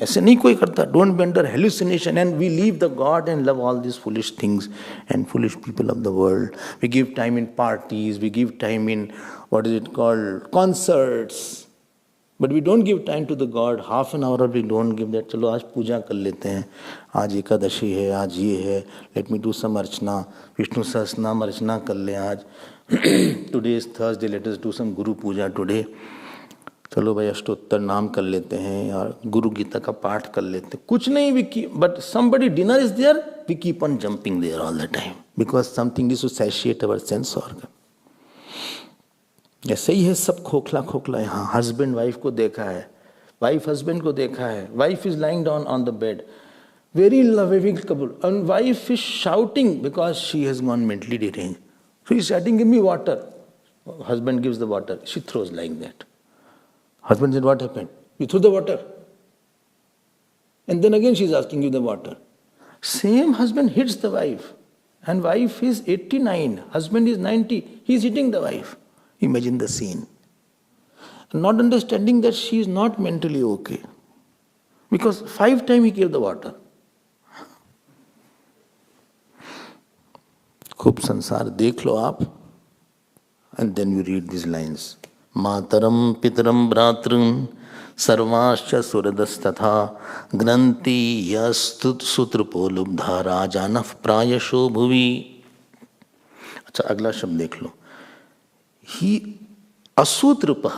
ऐसे नहीं कोई करता. Don't be under hallucination and we leave the God and love all these foolish things and foolish people of the world. We give time in parties, we give time in, concerts. But we don't give time to the God. Half an hour we don't give that. चलो आज पूजा कर लेते हैं. आज एकादशी है, आज ये है. Let me do some अर्चना. विष्णु सहस्रनाम अर्चना कर लें आज. Today is Thursday. Let us do some Guru Puja today. चलो भाई अष्टोत्तर नाम कर लेते हैं और गुरु गीता का पाठ कर लेते हैं. कुछ नहीं we keep, but somebody dinner is there, we keep on jumping there all the time because something is to satiate our sense organ. ऐसे ही है सब खोखला खोखला. यहाँ हस्बैंड वाइफ को देखा है, Wife husband को देखा है. Wife is lying down on the bed. Very loving couple. And wife is shouting because she has gone mentally deranged. So he's shouting, give me water. Husband gives the water. She throws like that. Husband said, what happened? You threw the water. And then again she is asking you the water. Same husband hits the wife. And wife is 89. Husband is 90. He is hitting the wife. Imagine the scene. Not understanding that she is not mentally okay. Because 5 times he gave the water. खूब संसार देख लो आप. And then you read these lines. मातरम पितरम भ्रातृन सर्वाश्च सुरदस्तथा ग्रंथि यस्तुत सूत्रपो लुब्धा राजानः प्रायशो भुवि. अच्छा अगला शब्द देख लो. ही असूत्रपः.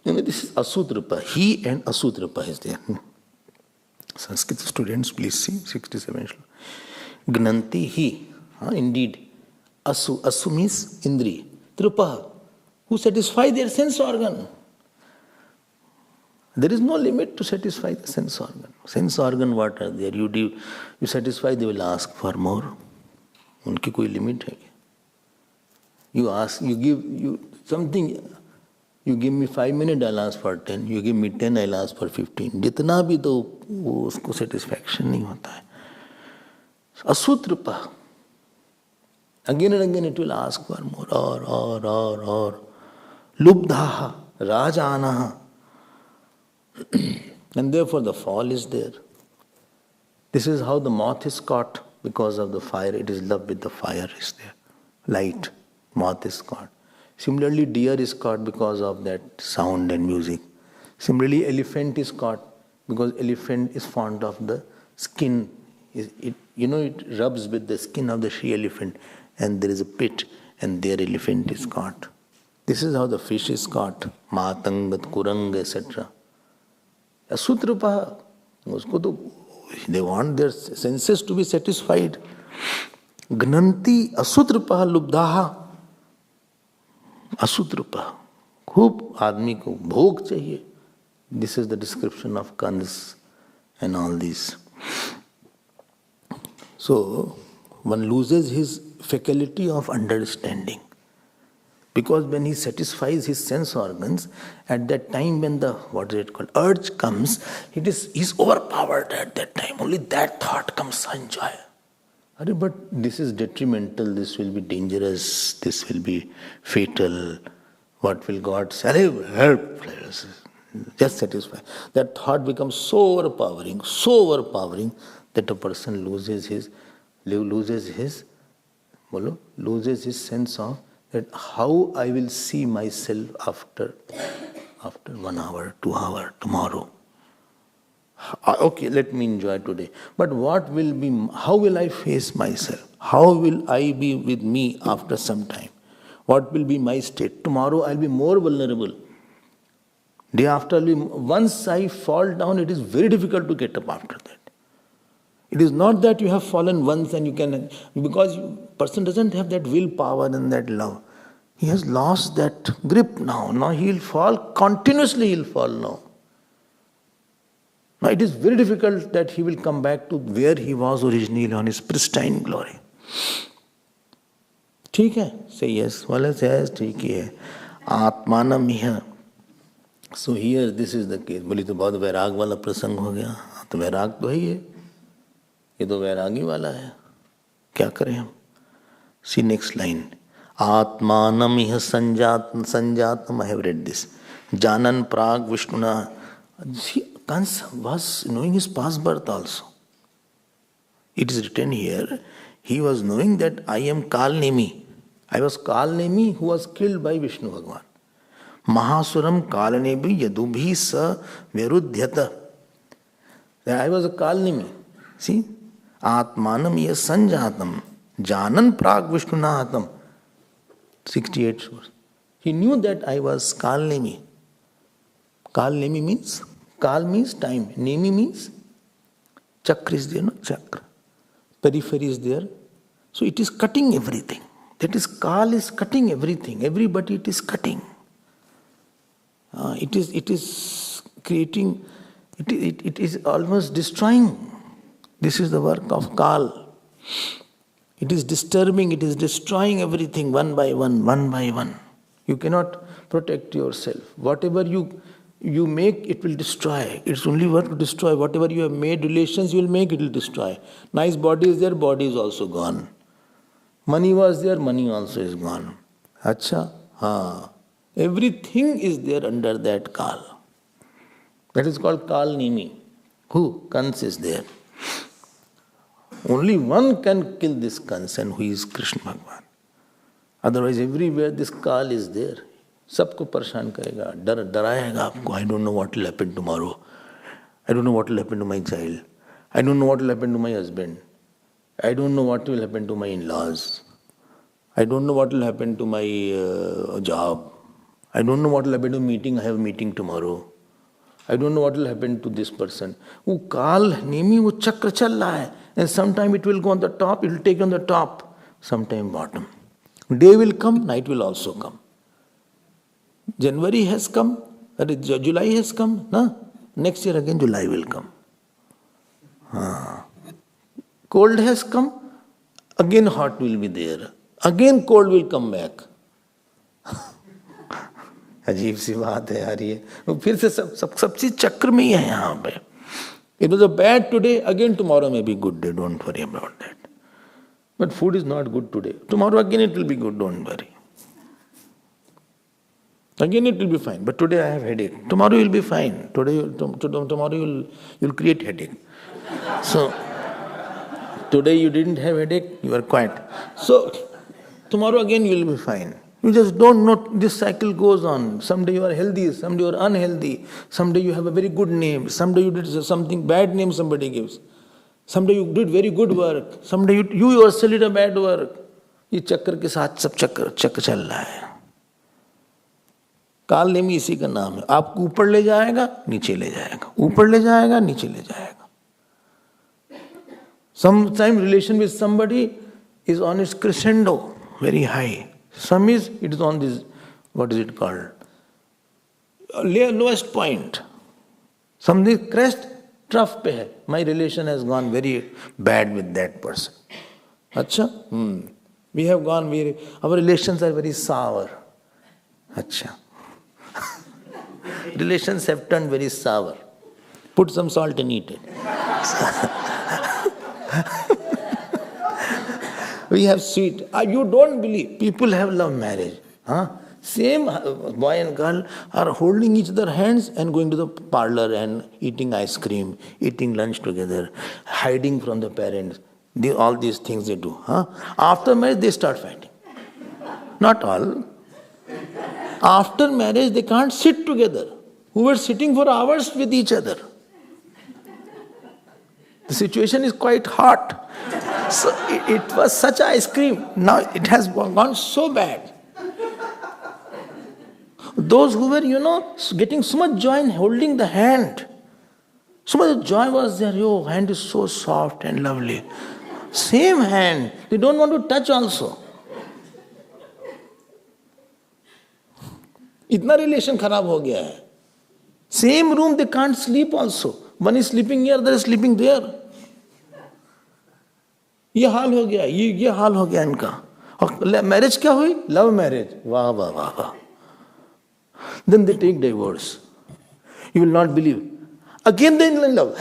You know, this is Asutrapa. He and Asutrapa is there. Sanskrit students, please see 67. Gnanti he. Indeed. Asu. Asu means Indri. Trupa. Who satisfy their sense organ. There is no limit to satisfy the sense organ. Sense organ what are there? You satisfy, they will ask for more. उनकी कोई limit है क्या? You ask, you give something. You give me 5 minutes, I'll ask for 10. You give me 10, I'll ask for 15. जितना भी तो वो उसको satisfaction नहीं होता है. Asutrapa. Again and again it will ask for more. Or. Lubdhaha. Rajanaha. And therefore the fall is there. This is how the moth is caught because of the fire. It is love with the fire is there. Light. Moth is caught. Similarly, deer is caught because of that sound and music. Similarly, elephant is caught because elephant is fond of the skin. It rubs with the skin of the she elephant, and there is a pit, and there elephant is caught. This is how the fish is caught. Matangat, kurang, etc. Asutrapa. They want their senses to be satisfied. Gnanti asutrapa lubdhaha. असूत्रपा. खूब आदमी को भोग चाहिए. This is the description of Kans and all these. So, one loses his faculty of understanding. Because when he satisfies his sense organs, at that time when the, urge comes, he's overpowered at that time. Only that thought comes, enjoy. But this is detrimental, this will be dangerous, this will be fatal. What will God say? Help. Just satisfy. That thought becomes so overpowering that a person loses his sense of that how I will see myself after 1 hour, 2 hours, tomorrow. Okay, let me enjoy today. But how will I face myself? How will I be with me after some time? What will be my state? Tomorrow I'll be more vulnerable. Day after, once I fall down, it is very difficult to get up after that. It is not that you have fallen once and you can, because person doesn't have that willpower and that love. He has lost that grip now. Now he'll fall, continuously he'll fall now. Now it is very difficult that he will come back to where he was originally on his pristine glory. ठीक है? Say yes. Well, says ठीक ही है. आत्मानम इह. So here this is the case. बोली तो बहुत वैराग वाला प्रसंग हो गया. तो वैराग तो है ही है. ये तो वैरागी वाला है. क्या करें हम? See next line. आत्मानम इह संजातम. I have read this. Janan prag Vishnuna. See, Kans was knowing his past birth also. It is written here, he was knowing that I am Kalnemi. I was Kalnemi who was killed by Vishnu Bhagavan. Mahasuram Kalnebi Yadubhi Sa Virudhyata. I was a Kalnemi. See? Atmanam ya Sanjatam. Janan prag Vishnunahatam. 68 source. He knew that I was Kalnemi. Kalnemi means? Kal means time. Nemi means? Chakra is there, no? Chakra. Periphery is there. So it is cutting everything. That is, Kal is cutting everything. Everybody it is cutting. It is creating, it is almost destroying. This is the work of Kal. It is disturbing, it is destroying everything one by one, one by one. You cannot protect yourself. Whatever you make, it will destroy. It's only work to destroy. Whatever you have made, relations you will make, it will destroy. Nice body is there, body is also gone. Money was there, money also is gone. Acha? Ha. Everything is there under that Kal. That is called Kal Nimi. Who? Kans is there. Only one can kill this Kans, and who is Krishna Bhagavan. Otherwise everywhere this Kal is there. सबको परेशान करेगा, डराएगा आपको. I don't know what will happen tomorrow. I don't know what will happen to my child. I don't know what will happen to my husband. I don't know what will happen to my in-laws. I don't know what will happen to my job. I don't know what will happen to meeting. I have a meeting tomorrow. I don't know what will happen to this person. वो काल नेमी वो चक्र चल रहा है. And sometime it will go on the top, it will take on the top, sometime bottom. Day will come, night will also come. January has come, July has come, no? Next year again July will come. Cold has come, again hot will be there. Again cold will come back. अजीब सी बात है यार ये. फिर से सब चीज चक्र में ही है यहाँ पे. It was a bad today, again tomorrow may be good day, don't worry about that. But food is not good today. Tomorrow again it will be good, don't worry. Again it will be fine, but today I have headache. Tomorrow you will be fine. Tomorrow you'll create headache. So, today you didn't have headache, you are quiet. So, tomorrow again you will be fine. You just don't know, this cycle goes on. Someday you are healthy, someday you are unhealthy. Someday you have a very good name, someday you did something bad name somebody gives. Someday you did very good work, someday you yourself did a bad work. ये चक्कर के साथ सब चक्कर चल रहा है. काल नेमी इसी का नाम है. आपको ऊपर ले जाएगा, नीचे ले जाएगा, ऊपर ले जाएगा, नीचे ले जाएगा. Sometime relation with somebody is on its crescendo, very high. Some it is on this, what is it called? Lowest point. Some this crest, trough pe hai. My relation has gone very bad with that person. Acha? We have gone, our relations are very sour. Acha. Relations have turned very sour. Put some salt and eat it. We have sweet. You don't believe. People have love marriage. Same boy and girl are holding each other's hands and going to the parlor and eating ice cream, eating lunch together, hiding from the parents. All these things they do. After marriage, they start fighting. Not all. After marriage, they can't sit together. Who were sitting for hours with each other. The situation is quite hot. So it was such ice cream. Now it has gone so bad. Those who were, getting so much joy in holding the hand. So much joy was there. Your hand is so soft and lovely. Same hand. They don't want to touch also. इतना relation खराब हो गया है. Same room, they can't sleep also. One is sleeping here, other is sleeping there. ये हाल हो गया, ये हाल हो गया इनका. और मैरिज क्या हुई? Love marriage. वाह वाह वाह वाह. Then they take divorce. You will not believe. Again they in love.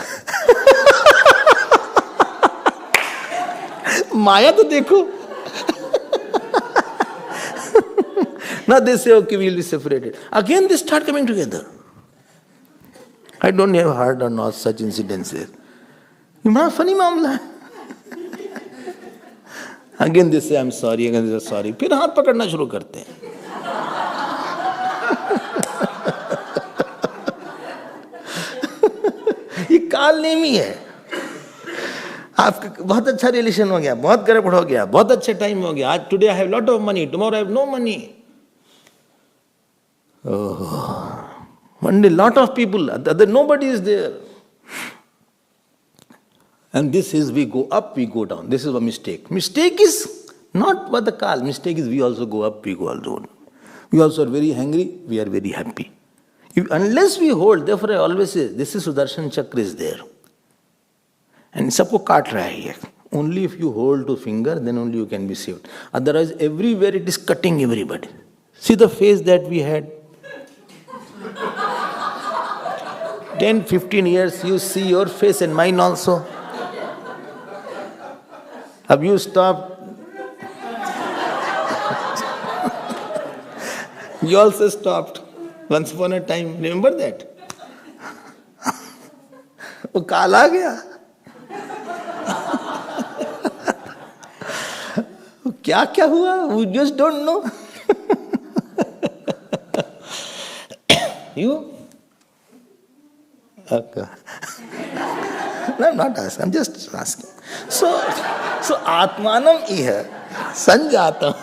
माया तो देखो. Now they say, okay, we will be separated. Again they start coming together. I don't have heard or not such incidences. You know, funny मामला. Again they say, I'm sorry, again they say, sorry. फिर हाथ पकड़ना शुरू करते हैं. ये काल नेमी है. आपका बहुत अच्छा रिलेशन हो गया, बहुत गड़बड़ हो गया, बहुत अच्छा टाइम हो गया. आज today I have lot of money, tomorrow I have no money. One day lot of people, other nobody is there. And this is, we go up, we go down. This is a mistake. Mistake is not what the call. Mistake is we also go up, we go down. We also are very hungry, we are very happy. Unless we hold, therefore I always say, this is Sudarshan Chakra is there. And सबको काट रहा है ये. Only if you hold to finger, then only you can be saved. Otherwise, everywhere it is cutting everybody. See the face that we had. 10, 15 years, you see your face and mine also. Have you stopped? You also stopped. Once upon a time, remember that? वो काल आ गया. क्या क्या हुआ? We just don't know. You? Okay. No, I'm not asking. I'm just asking. So Atmanam iha sanjatam.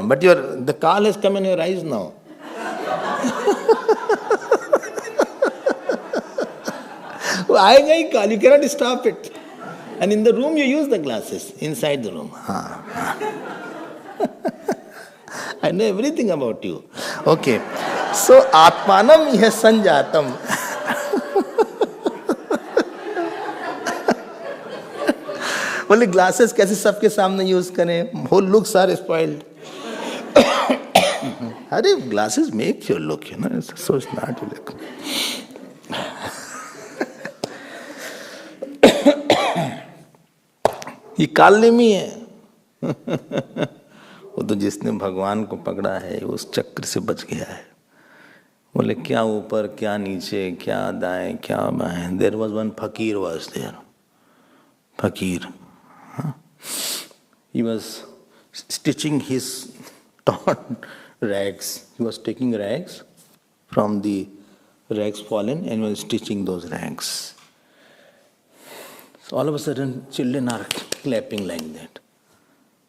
But the call has come in your eyes now. वो आएगा ही काल. You cannot stop it. And in the room you use the glasses. Inside the room. I know everything about you. Okay. So Atmanam iha sanjatam. बोले glasses कैसे सबके सामने use करें? Whole looks are spoiled. अरे glasses make your look, it's so smart you look. ये कालनेमी है. वो तो जिसने भगवान को पकड़ा है उस चक्र से बच गया है. बोले क्या ऊपर क्या नीचे क्या दाएं क्या बाएं. There was one fakir was there. Fakir. He was stitching his torn rags. He was taking rags from the rags fallen and was stitching those rags. So all of a sudden children are clapping like that.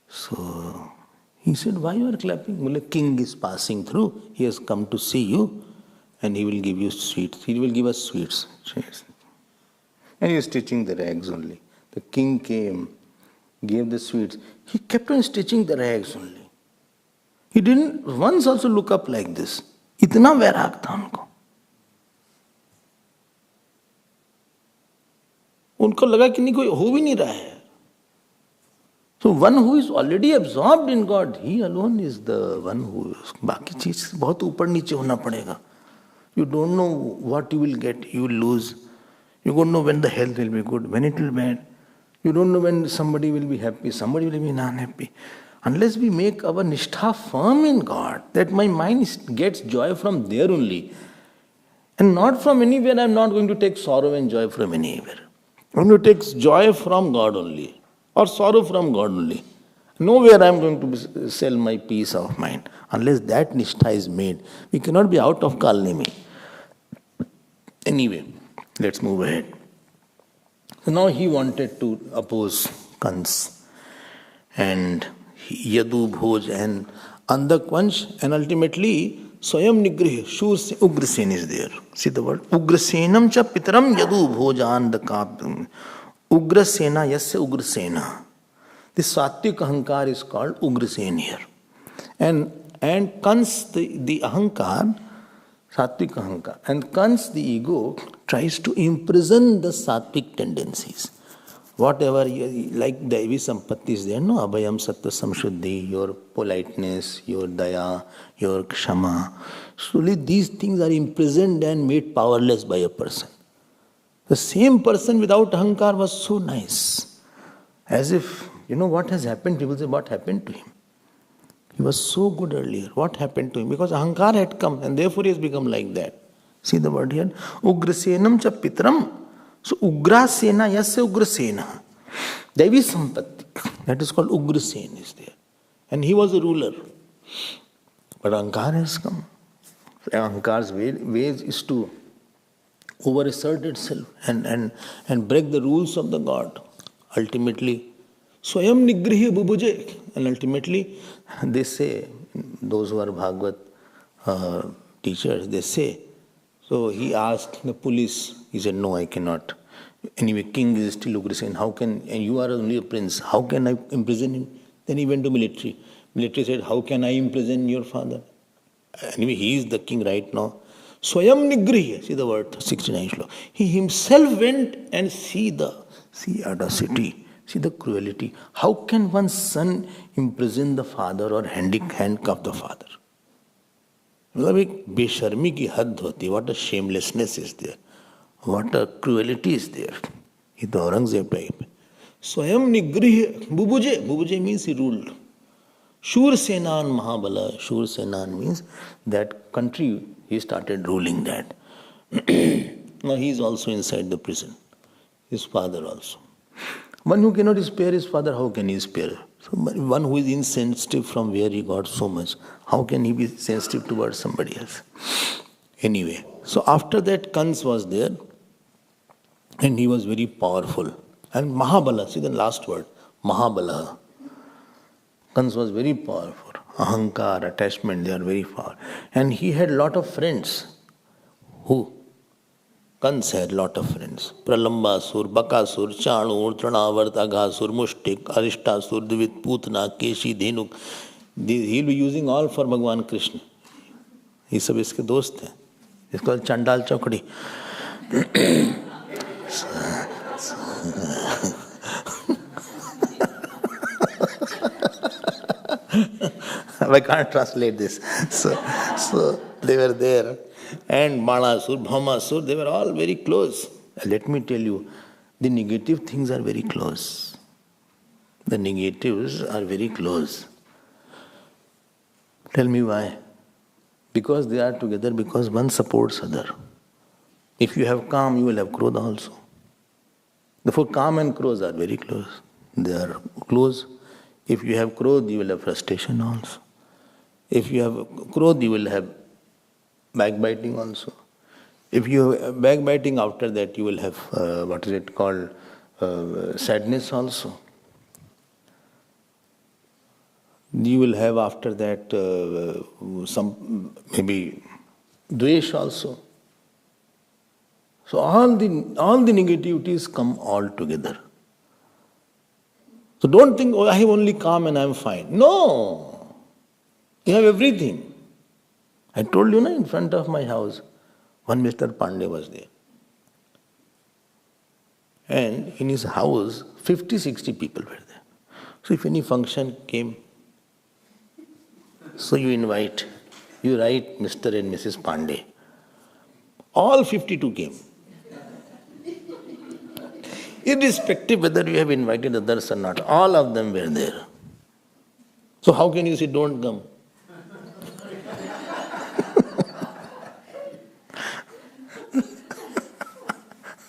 So he said, why you are clapping? Well, king is passing through. He has come to see you and he will give you sweets. He will give us sweets. And he was stitching the rags only. The king came, gave the sweets. He kept on stitching the rags only. He didn't once also look up like this. इतना वैराग था उनको. उनको लगा कि नहीं कोई हो भी नहीं रहा है. So one who is already absorbed in God, he alone is the one who is. बाकी चीज बहुत ऊपर नीचे होना पड़ेगा. You don't know what you will get, you will lose. You don't know when the health will be good, when it will be bad. You don't know when somebody will be happy, somebody will be unhappy. Unless we make our nishtha firm in God, that my mind gets joy from there only, and not from anywhere. I am not going to take sorrow and joy from anywhere. I am going to take joy from God only, or sorrow from God only. Nowhere I am going to sell my peace of mind. Unless that nishtha is made, we cannot be out of Kalnimi. Anyway, let's move ahead. So now he wanted to oppose Kans and Yadu Bhoj and Andhakvansh, and ultimately Swayam Nigrih, Ugrasen is there. See the word? Ugrasenam cha pitaram Yadu Bhoja Andhakap. Ugrasena, yasya Ugrasena. This Sattvic Ahankar is called Ugrasen here. And Kans, the Ahankar, Sattvic Ahankar, and Kans, the ego, tries to imprison the Sattvic tendencies. Whatever, like Daivi Sampatti is there, no? Abhayam, Sattva, Samshuddhi, your politeness, your daya, your kshama. Slowly these things are imprisoned and made powerless by a person. The same person without Ahankar was so nice. As if, what has happened? People say, what happened to him? He was so good earlier. What happened to him? Because Ahankar had come and therefore he has become like that. See the word here? Ugrasenam cha pitram. So Ugrasena, yasya Ugrasena. Devi Sampatti. That is called Ugrasen is there. And he was a ruler. But Ahankar has come. Ahankar's ways is to overassert itself and break the rules of the God. Ultimately, Swayam Nigrihi Bubuje. And ultimately, they say, those who are Bhagavat teachers, they say, so he asked the police, he said, no, I cannot. Anyway, king is still Ugrasen. How can, and you are only a prince, how can I imprison him? Then he went to military. Military said, how can I imprison your father? Anyway, he is the king right now. Swayam Nigrihya, see the word 69 shloka. He himself went and see audacity, see the cruelty. How can one son imprison the father or handcuff the father? मतलब एक बेशर्मी की हद होती है. What a shamelessness is there. What a cruelty is there. ये तो Aurangzeb type है. स्वयं निगृह बुबुजे means he ruled. Shur Senan Mahabala. Shur Senan means that country he started ruling that. Now he is also inside the prison. His father also. One who cannot spare his father, how can he spare? So one who is insensitive from where he got so much, how can he be sensitive towards somebody else? Anyway, so after that Kans was there and he was very powerful. And Mahabala, see the last word, Mahabala. Kans was very powerful. Ahankar, attachment, they are very powerful. And he had lot of friends. Who? Kans had lot of friends. Pralambasur, Bakasur, Chanur, Tranavart, Aghasur, Mushtik, Arishtasur, Divit, Putna, Keshi, Dhenuk. He will be using all for Bhagavan Krishna. ये सब इसके दोस्त हैं. इसको चंडाल चौकड़ी. I can't translate this. So they were there. And Manasur, Bhamasur, they were all very close. Let me tell you, the negative things are very close. The negatives are very close. Tell me why. Because they are together, because one supports other. If you have calm, you will have krodha also. Therefore, calm and krodha are very close. They are close. If you have krodha, you will have frustration also. If you have krodha, you will have backbiting also. If you have backbiting, after that you will have, sadness also. You will have after that some maybe dvesh also. So all the negativities come all together. So don't think, oh, I have only calm and I am fine. No, you have everything. I told you, in front of my house, one Mr. Pandey was there. And in his house, 50-60 people were there. So if any function came, so you write Mr. and Mrs. Pandey. All 52 came. Irrespective whether you have invited others or not, all of them were there. So how can you say don't come?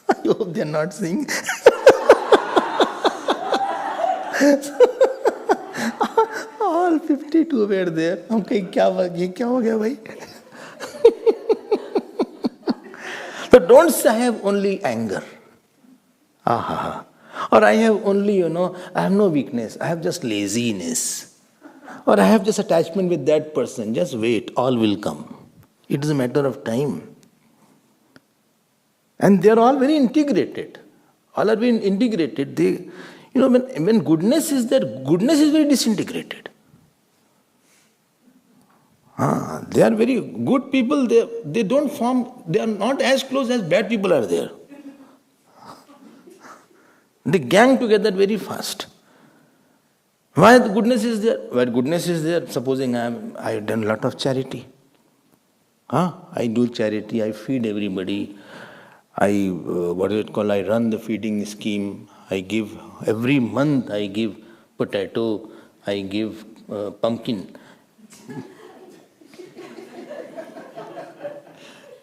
I hope they are not seeing. All 52 were there. हम कहीं क्या हो गया भाई? So don't say I have only anger. Or I have only, I have no weakness. I have just laziness. Or I have just attachment with that person. Just wait, all will come. It is a matter of time. And they are all very integrated. All are very integrated. They, when goodness is there, goodness is very disintegrated. They are very good people. They don't form. They are not as close as bad people are there. They gang together very fast. Why the goodness is there? Where goodness is there, supposing I have done a lot of charity. I do charity, I feed everybody. I run the feeding scheme. I give, every month I give potato, I give pumpkin.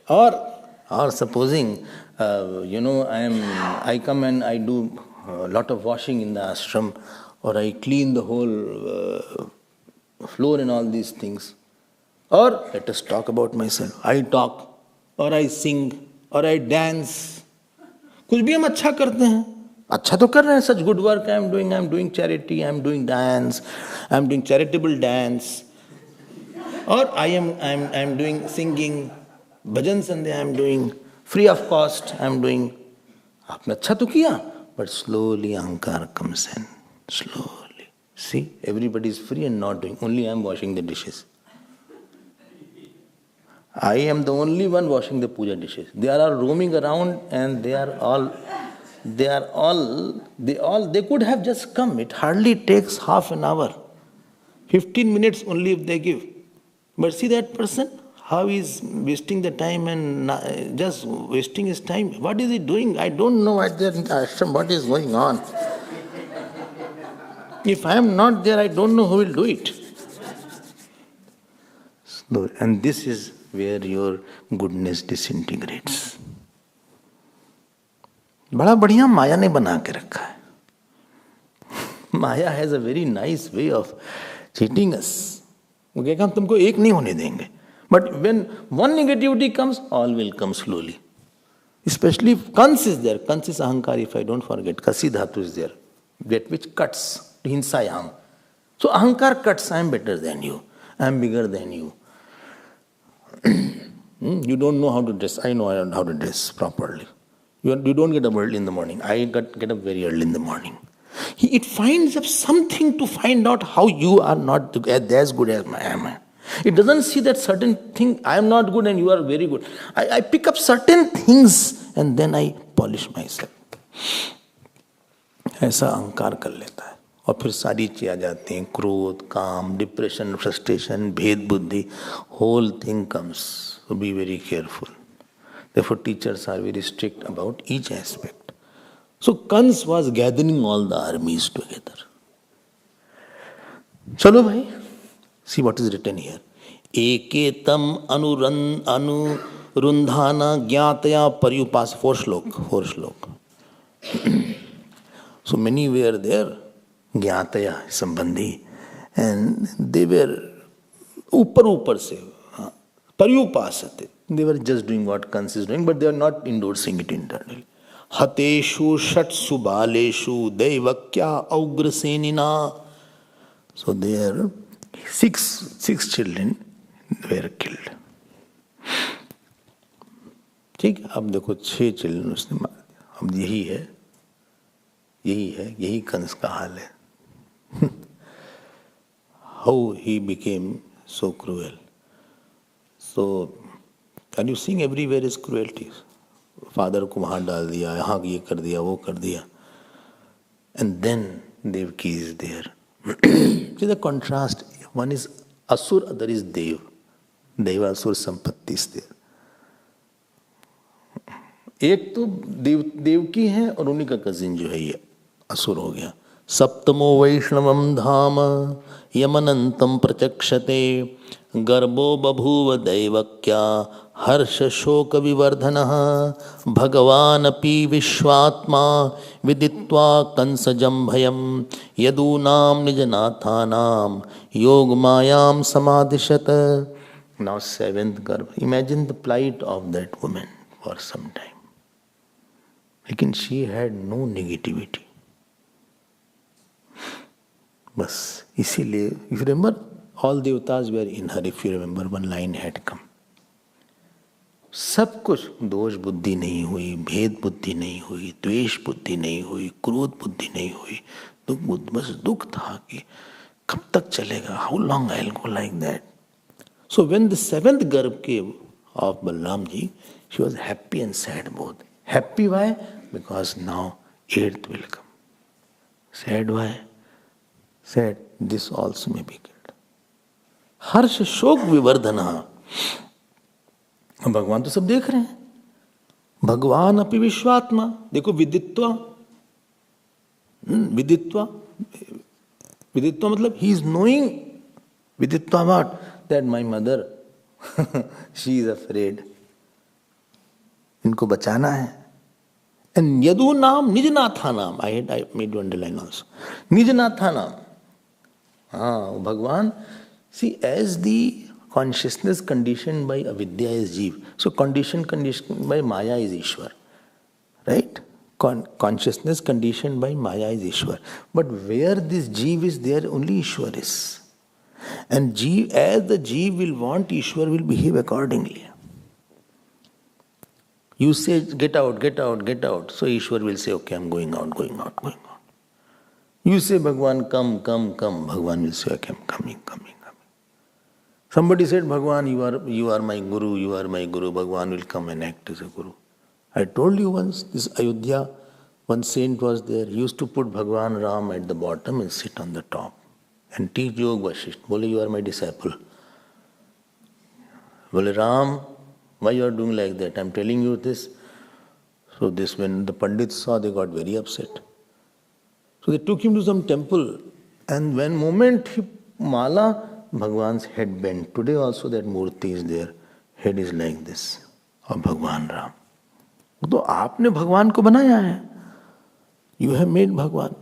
Or supposing, I come and I do a lot of washing in the ashram, or I clean the whole floor and all these things. Or let us talk about myself. I talk, or I sing, or I dance. कुछ भी हम अच्छा करते हैं. अच्छा तो कर रहे हैं. Such good work I am doing charity, I am doing dance, I am doing charitable dance. Or I am doing singing, bhajan sandhya I am doing, free of cost I am doing. आपने अच्छा तो किया, but slowly ahankar comes in. Slowly. See, everybody is free and not doing. Only I am washing the dishes. I am the only one washing the puja dishes. They are all roaming around and they could have just come. It hardly takes half an hour. 15 minutes only if they give. But see that person, how he's wasting the time and just wasting his time. What is he doing? I don't know at the ashram what is going on. If I am not there, I don't know who will do it. So, and this is where your goodness disintegrates. बड़ा बढ़िया माया ने बना के रखा है. Maya has a very nice way of cheating us. वो कहेगा हम तुमको एक नहीं होने देंगे. But when one negativity comes, all will come slowly. Especially if Kans is there. Kans is ahankar, if I don't forget. Kasi dhatu is there. That which cuts. Hinsayam. So ahankar cuts. I am better than you. I am bigger than you. You don't know how to dress. I know how to dress properly. You don't get up early in the morning. I get up very early in the morning. It finds up something to find out how you are not as good as I am. It doesn't see that certain thing, I am not good and you are very good. I pick up certain things and then I polish myself. ऐसा अहंकार कर लेता है और फिर सारी चीज़ें आ जाती हैं, क्रोध, काम, डिप्रेशन, फ्रस्ट्रेशन, भेद बुद्धि, whole thing comes. So be very careful. Therefore teachers are very strict about each aspect. So Kans was gathering all the armies together. चलो भाई, see what is written here. एकेतम अनुरुंधाना ज्ञातया पर्युपास. 4 श्लोक. So many were there, ज्ञातया संबंधी, and they were ऊपर से पर्युपासते. They were just doing what Kans is doing, but they are not endorsing it internally. Hateshu shatsu baleshu deivakya augrasenina. So there 6 children were killed. ठीक, अब देखो 6 children उसने मार दिया. अब यही कंस का हाल है. How he became so cruel. So can you seeing everywhere is cruelty? Father को वहाँ डाल दिया, यहाँ ये कर दिया, वो कर दिया. And then Devaki is there. See the contrast. One is Asur, other is Dev. Deva Asur Sampatti is there. एक तो देवकी है और उन्हीं का कजिन जो है ये असुर हो गया. सप्तमो वैष्णवम धाम यमनंतम प्रचक्षते गर्भो बभूव दैवक्या हर्ष शोक विवर्धनः भगवानपि विश्वात्मा विदित्वा कंसजं भयं यदूनां निजनाथानां योग मायां समादिशत. Now 7th गर्भ. Imagine the plight of that woman for some time. लेकिन she had no negativity. बस इसीलिए, if you remember, all devatas were in her. If you remember, one line had come. सब कुछ, दोष बुद्धि नहीं हुई, भेद बुद्धि नहीं हुई, द्वेष बुद्धि नहीं हुई, क्रोध बुद्धि नहीं हुई, बस दुख था कि कब तक चलेगा, how long I'll go like that. So when the 7th गर्भ came of Balram ji, she was happy and sad both. Happy why? Because now 8th will come. Sad why? Sad, this also may be killed. हर्ष शोक विवर्धना. भगवान तो सब देख रहे हैं. भगवान अपि विश्वात्मा. देखो विदित्वा मतलब he is knowing. विदित्वा what? That my mother she is afraid. इनको बचाना है. And यदु नाम निजनाथा नाम. I made you underline also. निजनाथा नाम. हाँ, भगवान. See, as the consciousness conditioned by avidya is Jeev. So conditioned by Maya is Ishwar. Right? Consciousness conditioned by Maya is Ishwar. But where this Jeev is there, only Ishwar is. And Jeev, as the Jeev will want, Ishwar will behave accordingly. You say, get out. So Ishwar will say, okay, I'm going out. You say, Bhagwan, come. Bhagwan will say, okay, I'm coming. Somebody said, Bhagwan, you are my guru, you are my guru. Bhagwan will come and act as a guru. I told you once, this Ayodhya, one saint was there. He used to put Bhagwan Ram at the bottom and sit on the top and teach Yog Vashisht. Bole, you are my disciple. Bole, Ram, why you are doing like that? I am telling you this. So this, when the Pandits saw, they got very upset. So they took him to some temple, and when moment he mala, Bhagwan's head bent. Today also that murti is there. Head is like this of Bhagwan Ram. तो आपने भगवान को बनाया है. You have made Bhagwan.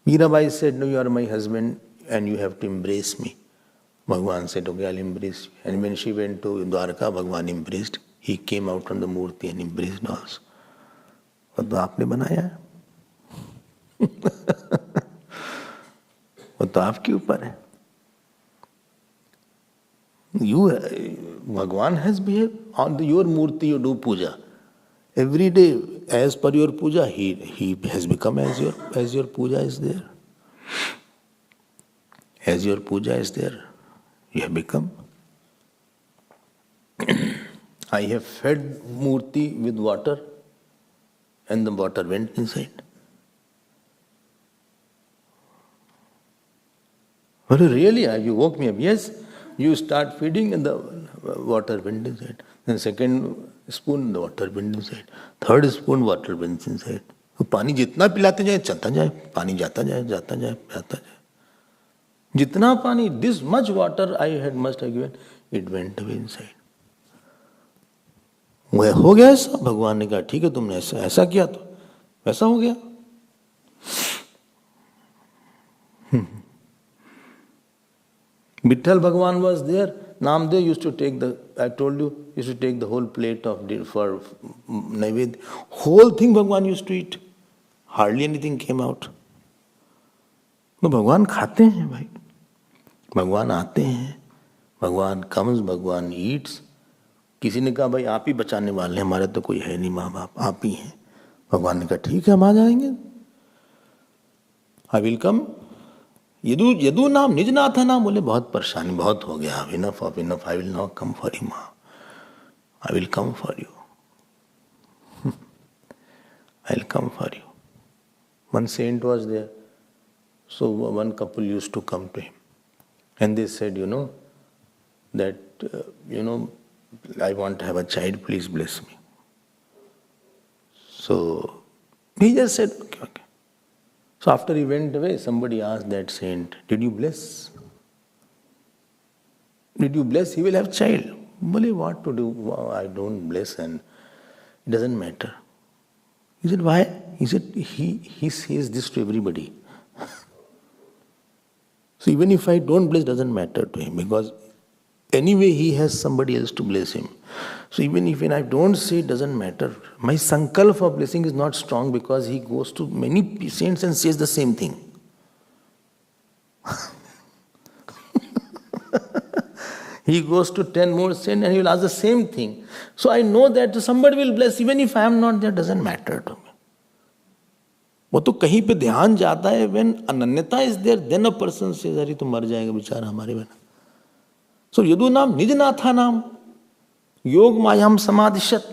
Mirabai said, no, you are my husband and you have to embrace me. Bhagwan said, okay, I'll embrace you. And when she went to Dwarka, Bhagwan embraced. He came out from the murti and embraced also. वो तो आपने बनाया है. वो तो आपके ऊपर है. Bhagwan has behaved. On your murti you do puja. Every day, as per your puja, he has become as your puja is there. As your puja is there, you have become. I have fed murti with water, and the water went inside. But really, you woke me up. Yes, you start feeding and the water went inside. Then second spoon, the water went inside. Third spoon, water went inside. तो पानी जितना पिलाते जाए चलता जाए, पानी जाता जाए, जाता जाए, जाता जाए. जितना पानी, this much water I must have given, it went away inside. वह हो गया ऐसा. भगवान ने कहा ठीक है, तुमने ऐसा किया तो वैसा हो गया. Vitthal Bhagwan was there. Namdev used to take I told you, used to take the whole plate for Naivedya. Whole thing Bhagwan used to eat. Hardly anything came out. तो भगवान खाते हैं भाई. भगवान आते हैं. भगवान comes, भगवान eats. किसी ने कहा भाई आप ही बचाने वाले हैं, हमारे तो कोई है नहीं माँ बाप, आप ही हैं. भगवान ने कहा ठीक है, हम आ जाएंगे. I will come. यदु नाम निज नाथ नाम. बोले बहुत परेशानी, बहुत हो गया, enough of enough. I will not come for you, माँ. I will come for you. I will come for you. One saint was there. So one couple used to come to him. And they said, that, I want to have a child, please bless me. So he just said, okay. So after he went away, somebody asked that saint, did you bless? Did you bless? He will have child. Bole, what to do? I don't bless and it doesn't matter. He said, why? He said, he says this to everybody. So even if I don't bless, doesn't matter to him, because anyway he has somebody else to bless him. So even if I don't say, it doesn't matter. My sankalp for blessing is not strong, because he goes to many saints and says the same thing. He goes to 10 more saints and he will ask the same thing. So I know that somebody will bless, even if I am not there, doesn't matter to me. वो तो कहीं पे ध्यान जाता है. when ananyata is there, then a person says, अरे तो मर जाएगा बेचारा हमारे बिना. So यदु नाम निज नाथा नाम योग मायाम समादिशत.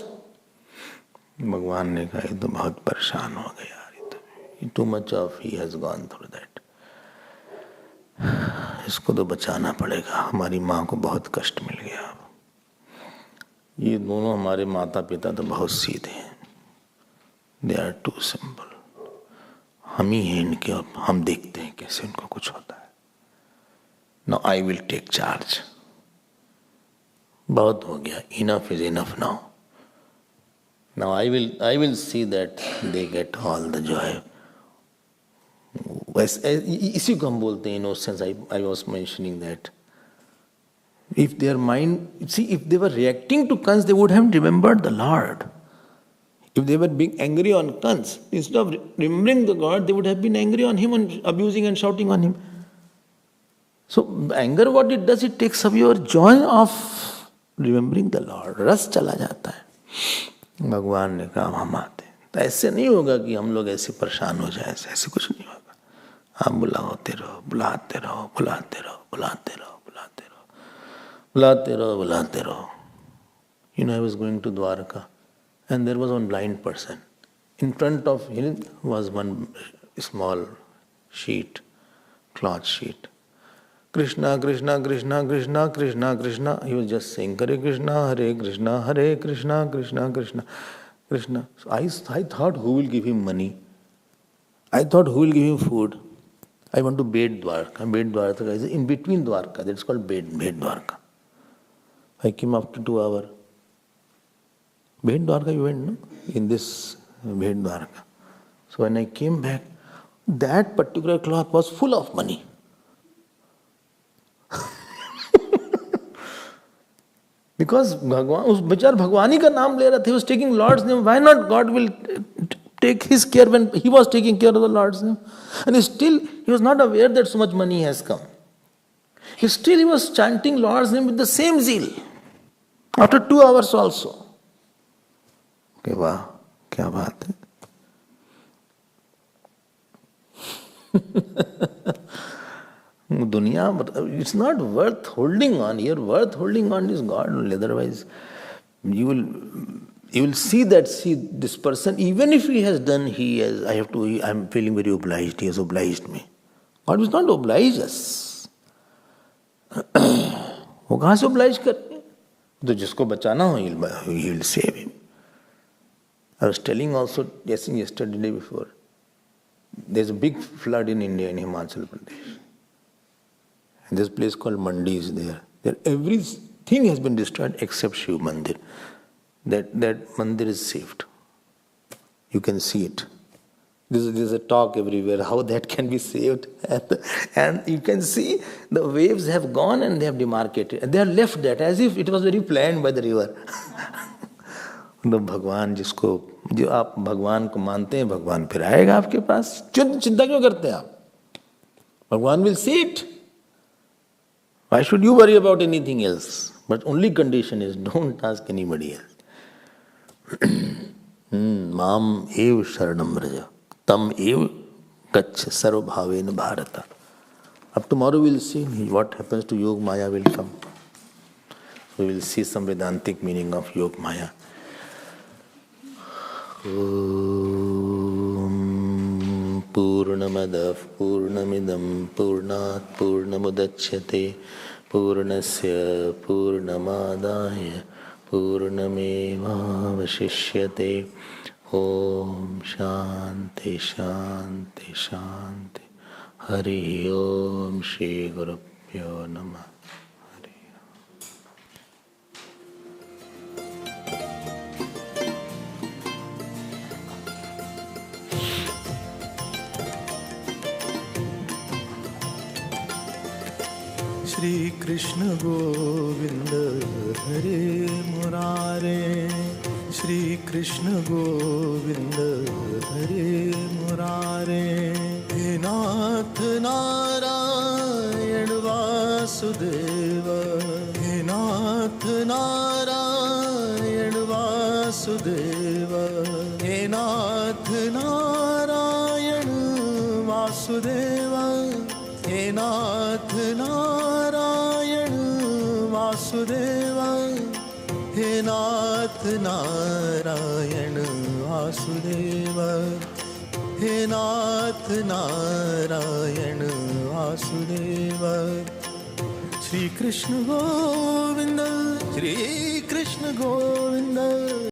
भगवान ने कहा ये तो बहुत परेशान हो गया यार, too much of he has gone through that. इसको तो बचाना पड़ेगा. हमारी माँ को बहुत कष्ट मिल गया. ये दोनों हमारे माता पिता तो बहुत सीधे हैं. They are too simple. हम ही हैं इनके, और हम देखते हैं कैसे उनको कुछ होता है. Now I will take charge. बहुत हो गया. Enough is enough now. Now I will see that they get all the joy. इसी को हम बोलते हैं innocence. I was mentioning that. If their mind, if they were reacting to Kans, they would have remembered the Lord. If they were being angry on Kans, instead of remembering the God, they would have been angry on him and abusing and shouting on him. So anger, what it does, it takes away your joy of remembering the Lord. रस चला जाता है. भगवान ने कहा हम आते हैं. तो ऐसे नहीं होगा कि हम लोग ऐसे परेशान हो जाए. ऐसे कुछ नहीं होगा. आप बुलाते रहो, बुलाते रहो, बुलाते रहो, बुलाते रहो, बुलाते रहो. Bulate raho. I was going to Dwarka, and there was one blind person. In front of him was one small sheet, cloth sheet. Krishna, Krishna, Krishna, Krishna, Krishna, Krishna. He was just saying, Hare Krishna, Hare Krishna, Hare Krishna, Krishna, Krishna, Krishna. So I thought, who will give him money? I thought, who will give him food? I want to Bed Dwarka. Bed Dwarka is in between Dwarka. That's called Bed Dwarka. I came after 2 hours. Bed Dwarka you went, no? In this Bed Dwarka. So when I came back, that particular cloth was full of money. Because Bhagwan, उस बेचार भगवानी का नाम ले रहा था, he was taking Lord's name. Why not God will take his care when he was taking care of the Lord's name? And still he was not aware that so much money has come. He was chanting Lord's name with the same zeal. After 2 hours also. Okay, wow, क्या बात है. Dunya, it's not worth holding on here. Worth holding on is God only. Otherwise, you will see this person, even if he has done, I'm feeling very obliged. He has obliged me. God will not oblige us. वो कहाँ से oblige करते? तो जिसको बचाना हो, he will save him. I was telling also yesterday, day before, there's a big flood in India, in Himachal Pradesh. And this place called Mandi is there. Everything has been destroyed except Shiv Mandir. That Mandir is saved. You can see it. There's a talk everywhere how that can be saved. And you can see the waves have gone and they have demarcated. And they have left that as if it was very planned by the river. तो भगवान जो आप भगवान को मानते हैं, भगवान फिर आएगा आपके पास. चिंता क्यों करते हैं आप? भगवान will see it. Why should you worry about anything else? But only condition is don't ask anybody else. Mam ev sharanam vraja, tam ev gaccha sarvabhavena bharata. Up tomorrow we'll see what happens to Yog Maya will come. So we will see some Vedantic meaning of Yog Maya. Purnamadav Purnamidam Purnat Purnamudachyate Purnasya Purnamadaya Purnameva Vashishyate. Om Shanti Shanti Shanti. Hari Om Shri Gurubhyo Namah. Shri Krishna Govinda Hare Murare, Shri Krishna Govinda Hare Murare, He Nath Narayan Vasudeva, He Nath Narayan Vasudeva, He Nath Narayan Vasudeva, He Nath Narayan Vasudeva, He Nath Narayan Vasudeva, He Nath Narayan Vasudeva. Shri Krishna Govinda, Shri Krishna Govinda.